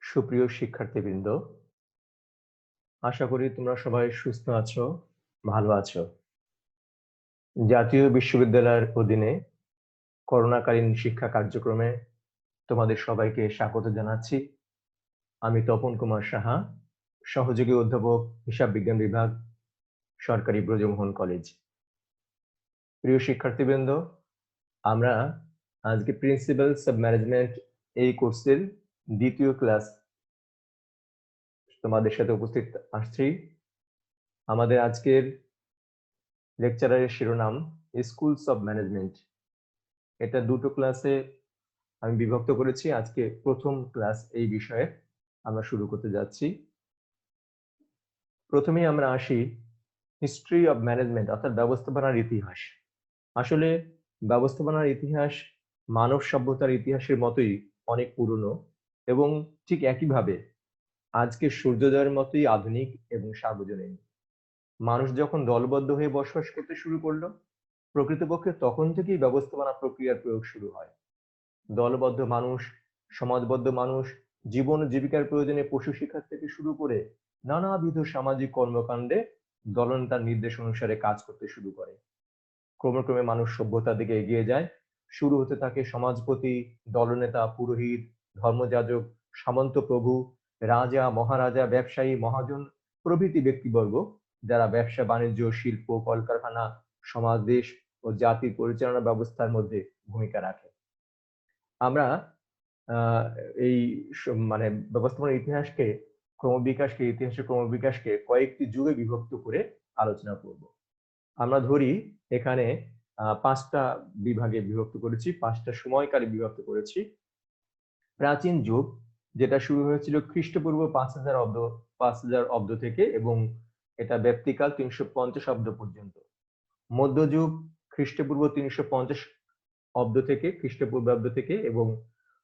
সুপ্রিয় শিক্ষার্থীবৃন্দ, আশা করি তোমরা সবাই সুস্থ আছো, ভালো আছো। জাতীয় বিশ্ববিদ্যালয়ের অধীনে করোনাকালীন শিক্ষা কার্যক্রমে তোমাদের সবাইকে স্বাগত জানাচ্ছি। আমি তপন কুমার সাহা, সহযোগী অধ্যাপক, হিসাব বিজ্ঞান বিভাগ, সরকারি ব্রজমোহন কলেজ। প্রিয় শিক্ষার্থীবৃন্দ, আমরা আজকে প্রিন্সিপালস অব ম্যানেজমেন্ট এই কোর্সের দ্বিতীয় ক্লাস তোমাদের সাথে উপস্থিত আসছি। আমাদের আজকের লেকচারের শিরোনাম স্কুলস অব ম্যানেজমেন্ট। এটা দুটো ক্লাসে আমি বিভক্ত করেছি। আজকে প্রথম ক্লাস এই বিষয়ে আমরা শুরু করতে যাচ্ছি। প্রথমেই আমরা আসি হিস্ট্রি অব ম্যানেজমেন্ট, অর্থাৎ ব্যবস্থাপনার ইতিহাস। আসলে ব্যবস্থাপনার ইতিহাস মানব সভ্যতার ইতিহাসের মতোই অনেক পুরনো এবং ঠিক একইভাবে আজকে সূর্যোদয়ের মতোই আধুনিক এবং সার্বজনীন। মানুষ যখন দলবদ্ধ হয়ে বসবাস করতে শুরু করলো, প্রকৃতপক্ষে তখন থেকেই ব্যবস্থাপনা প্রক্রিয়ার প্রয়োগ শুরু হয়। দলবদ্ধ মানুষ, সমাজবদ্ধ মানুষ জীবন জীবিকার প্রয়োজনে পশু শিকার থেকে শুরু করে নানাবিধ সামাজিক কর্মকাণ্ডে দলনেতার নির্দেশ অনুসারে কাজ করতে শুরু করে। ক্রমে ক্রমে মানুষ সভ্যতার দিকে এগিয়ে যায়। শুরু হতে থাকে সমাজপতি, দলনেতা, পুরোহিত, ধর্মযাজক, সামন্ত প্রভু, রাজা, মহারাজা, ব্যবসায়ী, মহাজন প্রভৃতি ব্যক্তিবর্গ, যারা ব্যবসা বাণিজ্য, শিল্প, কলকারখানা, সমাজ, দেশ ও জাতির পরিচালনা ব্যবস্থার মধ্যে ভূমিকা রাখে। আমরা এই মানে ব্যবস্থাপনার ইতিহাসের ক্রমবিকাশকে কয়েকটি যুগে বিভক্ত করে আলোচনা করব। আমরা ধরি এখানে 5টা বিভাগে বিভক্ত করেছি, 5টা সময়কালে বিভক্ত করেছি। প্রাচীন যুগ, যেটা শুরু হয়েছিল খ্রিস্টপূর্ব 5000 অব্দ থেকে এবং এটা ব্যাপ্তিকাল 350 অব্দ পর্যন্ত। মধ্যযুগ খ্রিস্টপূর্ব 350 অব্দ থেকে খ্রিস্টপূর্বাব্দ থেকে এবং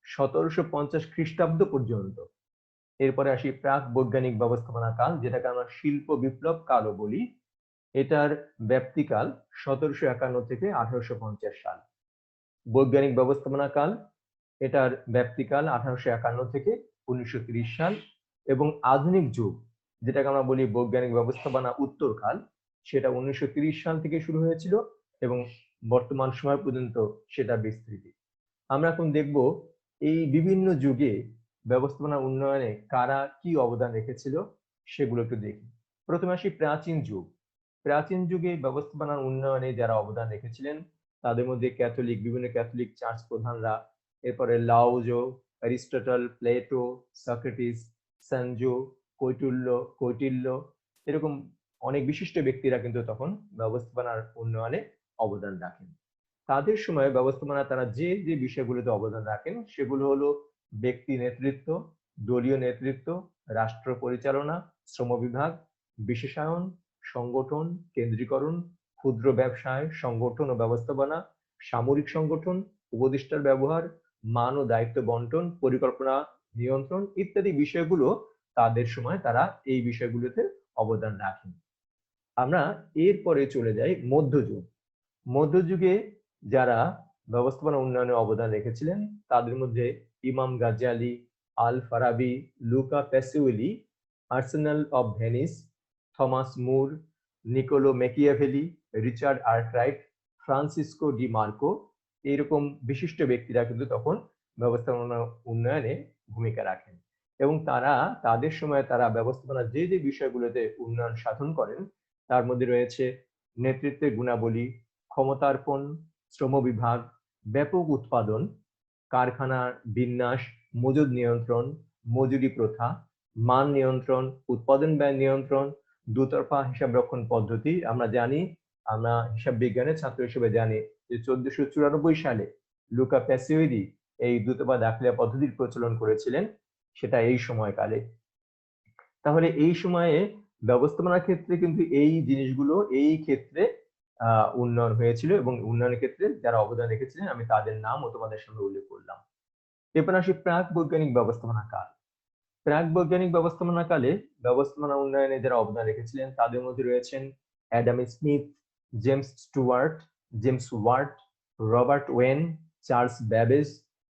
1750 খ্রিস্টাব্দ পর্যন্ত। এরপরে আসি প্রাক বৈজ্ঞানিক ব্যবস্থাপনা কাল, যেটাকে আমরা শিল্প বিপ্লব কালও বলি। এটার ব্যাপ্তিকাল 1751 থেকে 1850 সাল। বৈজ্ঞানিক ব্যবস্থাপনা কাল, এটার ব্যাপ্তিকাল 1851 থেকে 1930 সাল। এবং আধুনিক যুগ, যেটাকে আমরা বলি বৈজ্ঞানিক ব্যবস্থাপনা উত্তরকাল, সেটা 1930 সাল থেকে শুরু হয়েছিল এবং বর্তমান সময় পর্যন্ত সেটা বিস্তৃতি। আমরা এখন দেখব এই বিভিন্ন যুগে ব্যবস্থাপনা উন্নয়নে কারা কি অবদান রেখেছিল সেগুলো একটু দেখি। প্রথমে আসি প্রাচীন যুগ। প্রাচীন যুগে ব্যবস্থাপনার উন্নয়নে যারা অবদান রেখেছিলেন তাদের মধ্যে বিভিন্ন ক্যাথলিক চার্চ প্রধানরা, এরপরে লাওজো, অ্যারিস্টটল, প্লেটো, সক্রেটিস, সানজো, কৈটিল্য এরকম অনেক বিশিষ্ট ব্যক্তিরা কিন্তু তখন ব্যবস্থাপনার উন্নয়নে অবদান রাখেন। তাদের সময় ব্যবস্থাপনা তারা যে যে বিষয়গুলোতে অবদান রাখেন সেগুলো হলো ব্যক্তি নেতৃত্ব, দলীয় নেতৃত্ব, রাষ্ট্র পরিচালনা, শ্রম বিভাগ, বিশেষায়ন, সংগঠন, কেন্দ্রীকরণ, ক্ষুদ্র ব্যবসায় সংগঠন ও ব্যবস্থাপনা, সামরিক সংগঠন, উপদেষ্টার ব্যবহার, মান ও দায়িত্ব বন্টন, পরিকল্পনা নিয়ন্ত্রণ ইত্যাদি বিষয়গুলো তাদের সময় তারা এই বিষয়গুলোতে অবদান রাখেন। আমরা এরপরে চলে যাই মধ্যযুগ। মধ্যযুগে যারা ব্যবস্থাপনা উন্নয়নে অবদান রেখেছিলেন তাদের মধ্যে Imam Ghazali, Al Farabi, Luca Pacioli, Arsenal of Venice, Thomas More, Niccolo Machiavelli, Richard Arkwright, Francisco de Marco, এইরকম বিশিষ্ট ব্যক্তিরা কিন্তু তখন ব্যবস্থাপনা উন্নয়নে ভূমিকা রাখেন এবং তাদের সময় তারা ব্যবস্থাপনার যে যে বিষয়গুলোতে উন্নয়ন সাধন করেন তার মধ্যে রয়েছে নেতৃত্বের গুণাবলী, ক্ষমতার্পণ, শ্রম বিভাগ, ব্যাপক উৎপাদন, কারখানার বিন্যাস, মজুদ নিয়ন্ত্রণ, মজুরি প্রথা, মান নিয়ন্ত্রণ, উৎপাদন ব্যয় নিয়ন্ত্রণ, দুতরফা হিসাব রক্ষণ পদ্ধতি। আমরা হিসাব বিজ্ঞানের ছাত্র হিসেবে জানি যে 1494 সালে লুকা প্যাসিওলি এই দ্রুতপা দাখিলা পদ্ধতির প্রচলন করেছিলেন, সেটা এই সময়কালে। তাহলে এই সময়ে ব্যবস্থাপনার ক্ষেত্রে কিন্তু এই জিনিসগুলো এই ক্ষেত্রে উন্নয়ন হয়েছিল এবং উন্নয়নের ক্ষেত্রে যারা অবদান রেখেছিলেন আমি তাদের নামও তোমাদের সামনে উল্লেখ করলাম। এরপর আসি প্রাক বৈজ্ঞানিক ব্যবস্থাপনা কাল। প্রাক বৈজ্ঞানিক ব্যবস্থাপনা কালে ব্যবস্থাপনা উন্নয়নে যারা অবদান রেখেছিলেন তাদের মধ্যে রয়েছেন Adam Smith, James Watt, Robert Owen, Charles Babbage,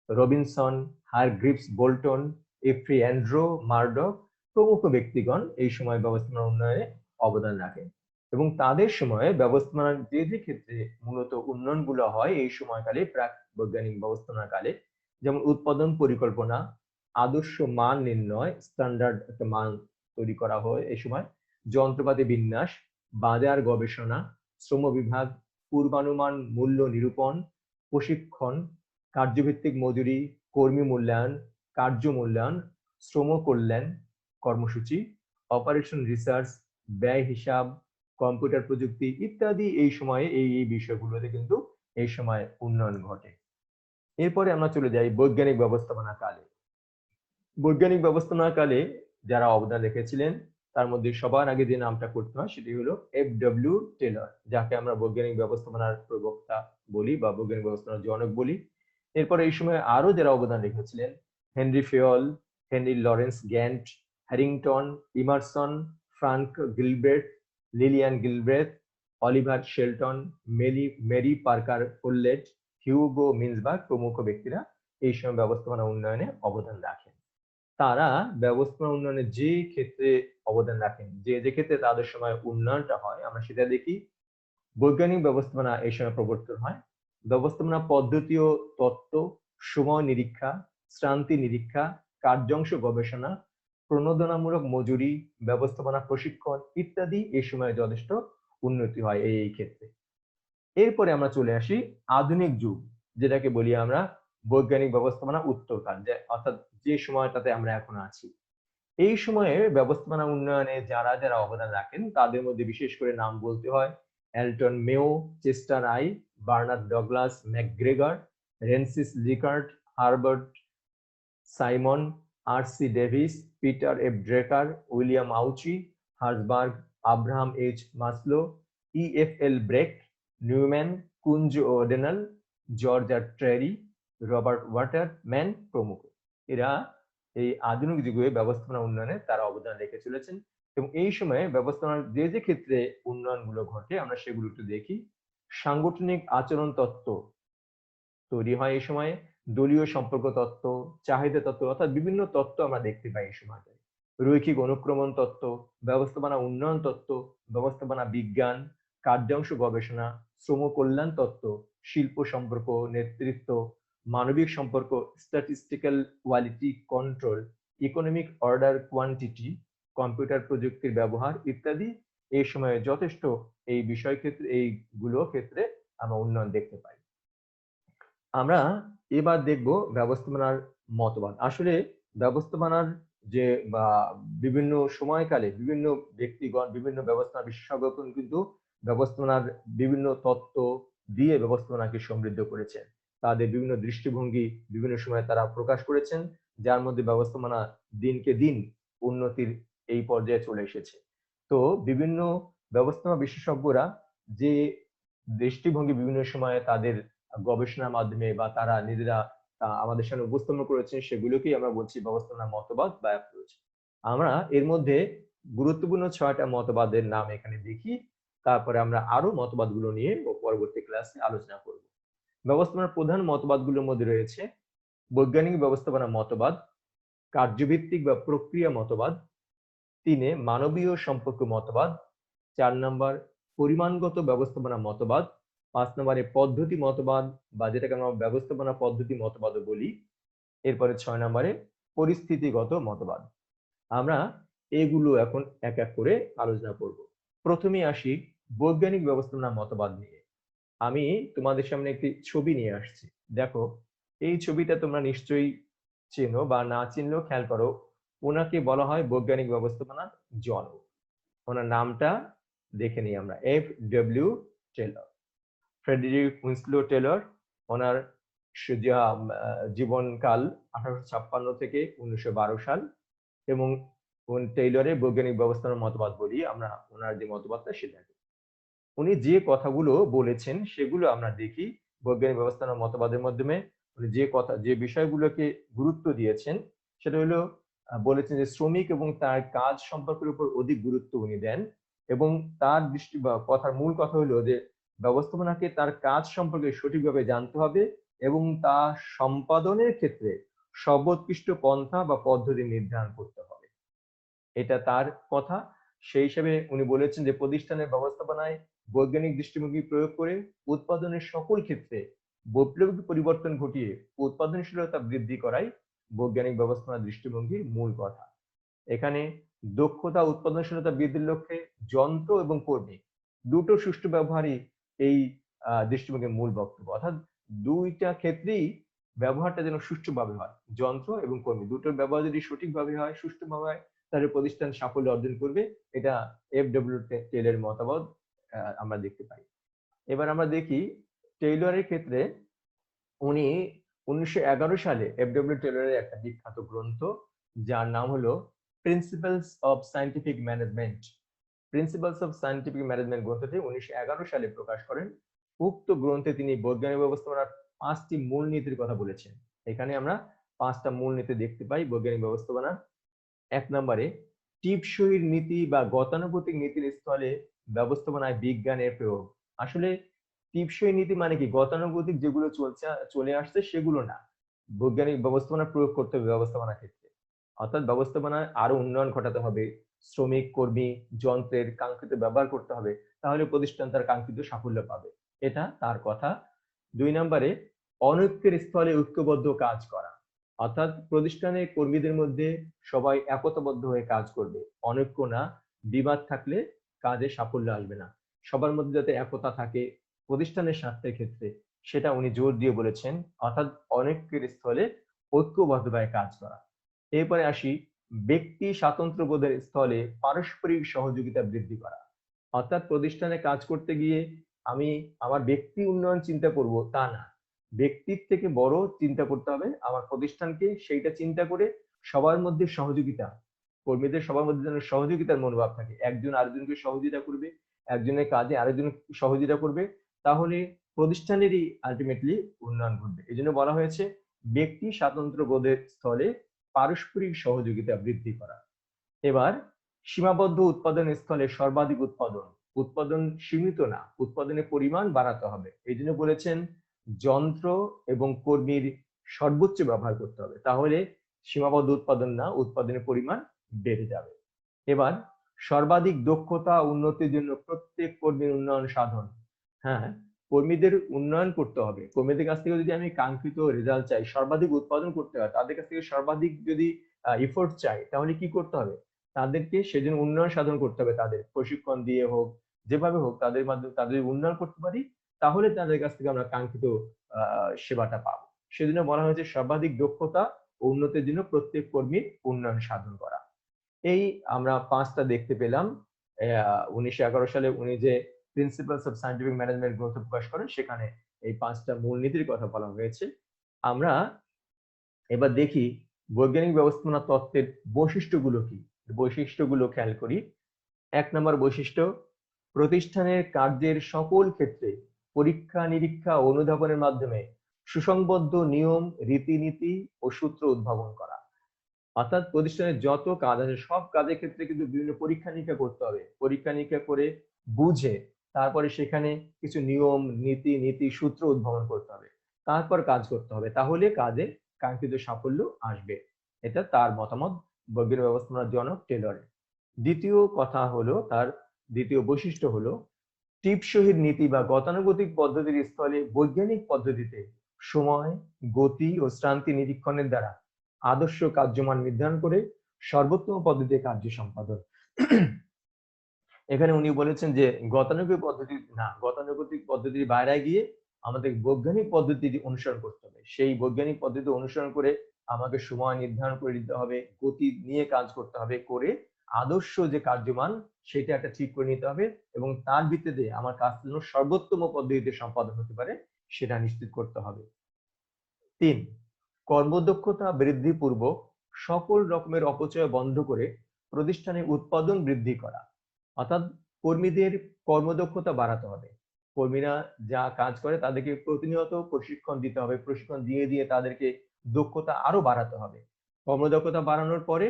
Robinson, Hargreaves Boulton, এফ্রি অ্যান্ড্রো, মার্ডক প্রমুখ ব্যক্তিগণ এই সময় ব্যবস্থাপনা উন্নয়নে অবদান রাখেন এবং তাদের সময়ে ব্যবস্থাপনার যে যে ক্ষেত্রে মূলত উন্নয়নগুলো হয় এই সময়কালে প্রাক বৈজ্ঞানিক ব্যবস্থাপনা কালে, যেমন উৎপাদন পরিকল্পনা, আদর্শ মান নির্ণয়, স্ট্যান্ডার্ড একটা মান তৈরি করা হয় এই সময়, যন্ত্রপাতি বিন্যাস, বাজার গবেষণা, শ্রম বিভাগ, পূর্বানুমান মূল্য নিরূপণ, প্রশিক্ষণ, কার্যভিত্তিক মজুরি, কর্মী মূল্যায়ন, কার্য মূল্যায়ন, শ্রম কল্যাণ কর্মসূচি, অপারেশন রিসার্চ, ব্যয় হিসাব, কম্পিউটার প্রযুক্তি ইত্যাদি এই সময়ে এই বিষয়গুলোতে কিন্তু এই সময় উন্নয়ন ঘটে। এরপরে আমরা চলে যাই বৈজ্ঞানিক ব্যবস্থাপনা কালে। বৈজ্ঞানিক ব্যবস্থাপনা কালে যারা অবদান রেখেছিলেন তার মধ্যে সবার আগে যে নামটা করতে হয় সেটি হলো এফ.ডব্লিউ. টেলর, যাকে আমরা বৈজ্ঞানিক ব্যবস্থাপনার প্রবক্তা বলি বা বৈজ্ঞানিক ব্যবস্থাপনার জনক বলি। এরপরে এই সময় আরো যারা অবদান রেখেছিলেন Henri Fayol, Henry Laurence Gantt, Harrington, Emerson, Frank Gilbreth, Lillian Gilbreth, Oliver Sheldon, Mary Parker Follett, Hugo Munsterberg প্রমুখ ব্যক্তিরা এই সময় ব্যবস্থাপনা উন্নয়নে অবদান রাখেন। তারা ব্যবস্থাপনা উন্নয়নে যে ক্ষেত্রে অবদান রাখেন, যে যে ক্ষেত্রে তাদের সময় উন্নয়নটা হয় আমরা সেটা দেখি। বৈজ্ঞানিক ব্যবস্থাপনা এই সময় প্রবর্তন হয়। ব্যবস্থাপনা পদ্ধতি ও তত্ত্ব, সময় নিরীক্ষা, শ্রান্তি নিরীক্ষা, কার্যাংশ গবেষণা, প্রণোদনামূলক মজুরি, ব্যবস্থাপনা প্রশিক্ষণ ইত্যাদি এই সময় যথেষ্ট উন্নতি হয় এই ক্ষেত্রে। এরপরে আমরা চলে আসি আধুনিক যুগ, যেটাকে বলি আমরা বৈজ্ঞানিক ব্যবস্থাপনা উত্তরকাল, অর্থাৎ যে সময়টাতে আমরা এখন আছি। এই সময়ে ব্যবস্থাপনা উন্নয়নে যারা যারা অবদান রাখেন তাদের মধ্যে বিশেষ করে নাম বলতে হয় Elton Mayo, Chester I, Barnard Douglas, McGregor, Rensis Likert, Herbert Simon, R C. Davis, Peter F Drucker, William Ouchi, Herzberg, Abraham H Maslow, E F L. Brech, Newman, Koontz O'Donnell, George R Terry, Robert Waterman প্রমুখ। এরা এই আধুনিক যুগে ব্যবস্থাপনা উন্নয়নে তারা অবদান রেখে চলেছেন এবং এই সময়ে ব্যবস্থাপনার যে যে ক্ষেত্রে উন্নয়নগুলো ঘটে আমরা সেগুলো একটু দেখি। সাংগঠনিক আচরণ তত্ত্ব তৈরি হয় এই সময়ে, দলীয় সম্পর্ক তত্ত্ব, চাহিদা তত্ত্ব অর্থাৎ বিভিন্ন তত্ত্ব আমরা দেখতে পাই এই সময়টায়। রৈখিক অনুক্রমণ তত্ত্ব, ব্যবস্থাপনা উন্নয়ন তত্ত্ব, ব্যবস্থাপনা বিজ্ঞান, কার্যাংশ গবেষণা, শ্রম কল্যাণ তত্ত্ব, শিল্প সম্পর্ক, নেতৃত্ব, মানবিক সম্পর্ক, statistical quality control, economic order quantity, computer প্রযুক্তির ব্যবহার ইত্যাদি এই সময়ে যথেষ্ট এই বিষয় ক্ষেত্রে এইগুলো ক্ষেত্রে আমরা উন্নয়ন দেখতে পাই। আমরা এবার দেখব ব্যবস্থাপনার মতবাদ। আসলে ব্যবস্থাপনার যে বা বিভিন্ন সময়কালে বিভিন্ন ব্যক্তিগণ বিভিন্ন ব্যবস্থাপনা বিশেষজ্ঞগণ কিন্তু ব্যবস্থাপনার বিভিন্ন তত্ত্ব দিয়ে ব্যবস্থাপনাকে সমৃদ্ধ করেছেন। তাদের বিভিন্ন দৃষ্টিভঙ্গি বিভিন্ন সময় তারা প্রকাশ করেছেন, যার মধ্যে ব্যবস্থাপনা দিনকে দিন উন্নতির এই পর্যায়ে চলে এসেছে। তো বিভিন্ন ব্যবস্থাপনা বিশেষজ্ঞরা যে দৃষ্টিভঙ্গি বিভিন্ন সময়ে তাদের গবেষণার মাধ্যমে বা তারা নিজেরা আমাদের সামনে উপস্থাপন করেছেন সেগুলোকেই আমরা বলছি ব্যবস্থাপনা মতবাদ বা অ্যাপ্রোচ। আমরা এর মধ্যে গুরুত্বপূর্ণ 6টা মতবাদের নাম এখানে দেখি, তারপরে আমরা আরো মতবাদগুলো নিয়ে পরবর্তী ক্লাসে আলোচনা করব। ব্যবস্থাপনার প্রধান মতবাদগুলোর মধ্যে রয়েছে বৈজ্ঞানিক ব্যবস্থাপনা মতবাদ, কার্যভিত্তিক বা প্রক্রিয়া মতবাদ, 3 মানবীয় সম্পর্ক মতবাদ, 4 নম্বর পরিমাণগত ব্যবস্থাপনা মতবাদ, 5 নম্বরে পদ্ধতি মতবাদ বা যেটাকে আমরা ব্যবস্থাপনা পদ্ধতি মতবাদও বলি, এরপরে 6 নম্বরে পরিস্থিতিগত মতবাদ। আমরা এগুলো এখন এক এক করে আলোচনা করব। প্রথমে আসি বৈজ্ঞানিক ব্যবস্থাপনা মতবাদ নিয়ে। আমি তোমাদের সামনে একটি ছবি নিয়ে আসছি, দেখো এই ছবিটা তোমরা নিশ্চয়ই চেনো বা না চিনলেও খেয়াল করো, ওনাকে বলা হয় বৈজ্ঞানিক ব্যবস্থাপনার জনক। ওনার নামটা দেখে নিই আমরা, F W. Taylor, Frederick Winslow Taylor. ওনার জীবনকাল 1856 থেকে 1912 সাল এবং টেইলরের বৈজ্ঞানিক ব্যবস্থাপনার মতবাদ বলি আমরা ওনার যে মতবাদটা সেটাকে। উনি যে কথাগুলো বলেছেন সেগুলো আমরা দেখি বৈজ্ঞানিক ব্যবস্থাপনার মতবাদের মাধ্যমে। উনি যে বিষয়গুলোকে গুরুত্ব দিয়েছেন সেটা হলো বলেছেন যে শ্রমিক এবং তার কাজ সম্পর্কের উপর অধিক গুরুত্ব উনি দেন এবং তার দৃষ্টি বা কথার মূল কথা হলো যে ব্যবস্থাপনাকে তার কাজ সম্পর্কে সঠিকভাবে জানতে হবে এবং তা সম্পাদনের ক্ষেত্রে সর্বোৎকৃষ্ট পন্থা বা পদ্ধতি নির্ধারণ করতে হবে। এটা তার কথা। সেই হিসেবে উনি বলেছেন যে প্রতিষ্ঠানের ব্যবস্থাপনায় বৈজ্ঞানিক দৃষ্টিভঙ্গি প্রয়োগ করে উৎপাদনের সকল ক্ষেত্রে বৈপ্লবিক পরিবর্তন ঘটিয়ে উৎপাদনশীলতা বৃদ্ধি করাই বৈজ্ঞানিক ব্যবস্থাপনা দৃষ্টিভঙ্গির মূল কথা। এখানে দক্ষতা উৎপাদনশীলতা বৃদ্ধির লক্ষ্যে যন্ত্র এবং কর্মী দুটো সুষ্ঠু ব্যবহারই এই দৃষ্টিভঙ্গির মূল বক্তব্য। অর্থাৎ দুইটা ক্ষেত্রেই ব্যবহারটা যেন সুষ্ঠুভাবে হয়, যন্ত্র এবং কর্মী দুটোর ব্যবহার যদি সঠিকভাবে হয়, সুষ্ঠুভাবে হয়, তাহলে প্রতিষ্ঠান সাফল্য অর্জন করবে। এটা এফডব্লিউ টেইলরের মতামত আমরা দেখতে পাই। এবার আমরা দেখি টেইলরের ক্ষেত্রে উনি 1911 সালে এফডব্লিউ টেইলরের একটা বিখ্যাত গ্রন্থ যার নাম হলো principles of scientific management. Principles of scientific management গ্রন্থটি 1911 সালে প্রকাশ করেন। উক্ত গ্রন্থে তিনি বৈজ্ঞানিক ব্যবস্থাপনার 5টি মূলনীতির কথা বলেছেন। এখানে আমরা 5টা মূলনীতি দেখতে পাই বৈজ্ঞানিক ব্যবস্থাপনা। 1 নম্বরে টিপসইর নীতি বা গতানুগতিক নীতির স্থলে ব্যবস্থাপনায় বিজ্ঞানের প্রয়োগ। আসলে টিপসই নীতি মানে কি? গতানুগতিক যেগুলো চলে আসছে সেগুলো না, বৈজ্ঞানিক ব্যবস্থাপনা প্রয়োগ করতে হবে ব্যবস্থাপনা ক্ষেত্রে। অর্থাৎ ব্যবস্থাপনায় আরো উন্নয়ন ঘটাতে হবে, শ্রমিক কর্মী যন্ত্রের কাঙ্ক্ষিত ব্যবহার করতে হবে, তাহলে প্রতিষ্ঠান তার কাঙ্ক্ষিত সাফল্য পাবে। এটা তার কথা। 2 নম্বরে অনৈক্যের স্থলে ঐক্যবদ্ধ কাজ করা। অর্থাৎ প্রতিষ্ঠানের কর্মীদের মধ্যে সবাই একতাবদ্ধ হয়ে কাজ করবে, অনৈক্য না। বিবাদ থাকলে কাজে সাফল্য আসবে না। সবার মধ্যে যাতে একতা থাকে প্রতিষ্ঠানের স্বার্থের ক্ষেত্রে, সেটা উনি জোর দিয়ে বলেছেন। অর্থাৎ অনৈক্যের স্থলে ঐক্যবদ্ধভাবে কাজ করা। এরপরে আসি ব্যক্তি স্বাতন্ত্র্যবোধের স্থলে পারস্পরিক সহযোগিতা বৃদ্ধি করা। অর্থাৎ প্রতিষ্ঠানে কাজ করতে গিয়ে আমি আমার ব্যক্তি উন্নয়ন চিন্তা করব তা না, ব্যক্তির থেকে বড় চিন্তা করতে হবে আমার প্রতিষ্ঠানকে, সেইটা চিন্তা করে সবার মধ্যে সহযোগিতা, কর্মীদের সবার মধ্যে যেন সহযোগিতার মনোভাব থাকে, একজন আরেকজনকে সহযোগিতা করবে, একজনের কাজে আরেকজন সহযোগিতা করবে, তাহলে প্রতিষ্ঠানেরই আলটিমেটলি উন্নয়ন ঘটবে। এই জন্য বলা হয়েছে ব্যক্তি স্বাতন্ত্র্য বোধের স্থলে পারস্পরিক সহযোগিতা বৃদ্ধি করা। এবার সীমাবদ্ধ উৎপাদনের স্থলে সর্বাধিক উৎপাদন। উৎপাদন সীমিত না, উৎপাদনের পরিমাণ বাড়াতে হবে। এই জন্য বলেছেন যন্ত্র এবং কর্মীর সর্বোচ্চ ব্যবহার করতে হবে, তাহলে সীমাবদ্ধ উৎপাদন না, উৎপাদনের পরিমাণ বেড়ে যাবে। এবার সর্বাধিক দক্ষতা উন্নতির জন্য প্রত্যেক কর্মীর উন্নয়ন সাধন। হ্যাঁ, কর্মীদের উন্নয়ন করতে হবে। কর্মীদের কাছ থেকে যদি আমি কাঙ্ক্ষিত রেজাল্ট চাই, সর্বাধিক উৎপাদন করতে হয়, তাদের কাছ থেকে সর্বাধিক যদি এফোর্ট চাই, তাহলে কি করতে হবে? তাদেরকে সেজন্য উন্নয়ন সাধন করতে হবে, তাদের প্রশিক্ষণ দিয়ে হোক, যেভাবে হোক তাদের মাধ্যমে তাদের উন্নয়ন করতে পারি, তাহলে তাদের কাছ থেকে আমরা কাঙ্ক্ষিত সেবাটা পাবো। সেজন্য বলা হয়েছে সর্বাধিক দক্ষতা ও উন্নতির জন্য প্রত্যেক কর্মীর উন্নয়ন সাধন করা। এই আমরা 5টা দেখতে পেলাম। 1911 সালে উনি যে প্রিন্সিপালস অফ সায়েন্টিফিক ম্যানেজমেন্ট গ্রন্থ প্রকাশ করেন, সেখানে এই 5টা মূলনীতির কথা বলা হয়েছে। আমরা এবার দেখি বৈজ্ঞানিক ব্যবস্থাপনা তত্ত্বের বৈশিষ্ট্যগুলো কি। বৈশিষ্ট্যগুলো খেয়াল করি। 1 নম্বর বৈশিষ্ট্য, প্রতিষ্ঠানের কার্যের সকল ক্ষেত্রে পরীক্ষা নিরীক্ষা ও অনুধাবনের মাধ্যমে সুসংবদ্ধ নিয়ম রীতিনীতি ও সূত্র উদ্ভাবন করা। অর্থাৎ প্রতিষ্ঠানের যত কাজ আছে সব কাজের ক্ষেত্রে কিন্তু বিভিন্ন পরীক্ষা নিরীক্ষা করতে হবে, পরীক্ষা নিরীক্ষা করে বুঝে তারপরে সেখানে কিছু নিয়ম নীতি সূত্র উদ্ভাবন করতে হবে, তারপর কাজ করতে হবে, তাহলে কাজে কাঙ্ক্ষিত সাফল্য আসবে। এটা তার মতামত, বৈজ্ঞানিক ব্যবস্থাপনার জনক টেলরের। দ্বিতীয় কথা হলো, তার দ্বিতীয় বৈশিষ্ট্য হলো টিপসই নীতি বা গতানুগতিক পদ্ধতির স্থলে বৈজ্ঞানিক পদ্ধতিতে সময় গতি ও শ্রান্তি নিরীক্ষণের দ্বারা আদর্শ কার্যমান নির্ধারণ করে সর্বোত্তম পদ্ধতিতে কার্য সম্পাদন। এখানে উনি বলেছেন যে গতানুগতিক পদ্ধতি না, গতানুগতিক পদ্ধতির বাইরে গিয়ে আমাদের বৈজ্ঞানিক পদ্ধতি অনুসরণ করতে হবে। সেই বৈজ্ঞানিক পদ্ধতি অনুসরণ করে আমাকে সময় নির্ধারণ করে দিতে হবে, গতি নিয়ে কাজ করতে হবে, করে আদর্শ যে কার্যমান সেটা একটা ঠিক করে নিতে হবে, এবং তার ভিত্তিতে আমার কাজ যেন সর্বোত্তম পদ্ধতিতে সম্পাদন হতে পারে সেটা নিশ্চিত করতে হবে। 3, কর্মদক্ষতা বৃদ্ধি পূর্বক সকল রকমের অপচয় বন্ধ করে প্রতিষ্ঠানে উৎপাদন বৃদ্ধি করা। অর্থাৎ কর্মীদের কর্মদক্ষতা বাড়াতে হবে। কর্মীরা যা কাজ করে তাদেরকে প্রতিনিয়ত প্রশিক্ষণ দিতে হবে, প্রশিক্ষণ দিয়ে দিয়ে তাদেরকে দক্ষতা আরো বাড়াতে হবে। কর্মদক্ষতা বাড়ানোর পরে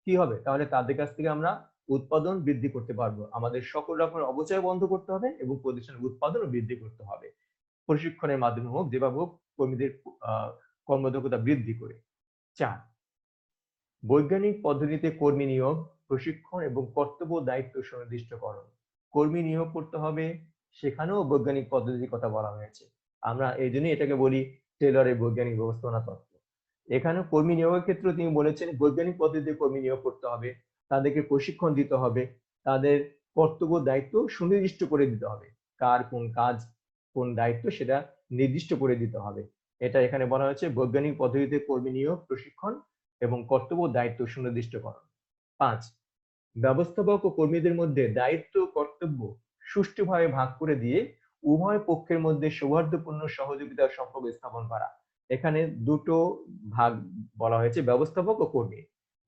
কি হবে? তাহলে তাদের কাছ থেকে আমরা উৎপাদন বৃদ্ধি করতে পারবো। আমাদের সকল রকমের অপচয় বন্ধ করতে হবে এবং প্রতিষ্ঠানের উৎপাদন বৃদ্ধি করতে হবে, প্রশিক্ষণের মাধ্যমে হোক, যেভাবে হোক, কর্মীদের কর্মদক্ষতা বৃদ্ধি করে। 4, বৈজ্ঞানিক পদ্ধতিতে কর্মী নিয়োগ, প্রশিক্ষণ এবং কর্তব্য দায়িত্ব সুনির্দিষ্টকরণ। কর্মী নিয়োগ করতে হবে, সেখানেও বৈজ্ঞানিক পদ্ধতির কথা বলা হয়েছে। আমরা এই জন্যই এটাকে বলি টেলরের বৈজ্ঞানিক ব্যবস্থাপনা তত্ত্ব। এখানে কর্মী নিয়োগের ক্ষেত্রে তিনি বলেছেন বৈজ্ঞানিক পদ্ধতিতে কর্মী নিয়োগ করতে হবে, তাদেরকে প্রশিক্ষণ দিতে হবে, তাদের কর্তব্য দায়িত্ব সুনির্দিষ্ট করে দিতে হবে, কার কোন কাজ কোন দায়িত্ব সেটা নির্দিষ্ট করে দিতে হবে। এটা এখানে বলা হয়েছে বৈজ্ঞানিক পদ্ধতিতে কর্মী নিয়োগ, প্রশিক্ষণ এবং কর্তব্য দায়িত্ব সুনির্দিষ্টকরণ। 5, ব্যবস্থাপক ও কর্মীদের মধ্যে দায়িত্ব কর্তব্য সুষ্ঠুভাবে ভাগ করে দিয়ে উভয় পক্ষের মধ্যে সৌহার্দ্যপূর্ণ সহযোগিতার সম্পর্ক স্থাপন করা। এখানে দুটো ভাগ বলা হয়েছে, ব্যবস্থাপক ও কর্মী।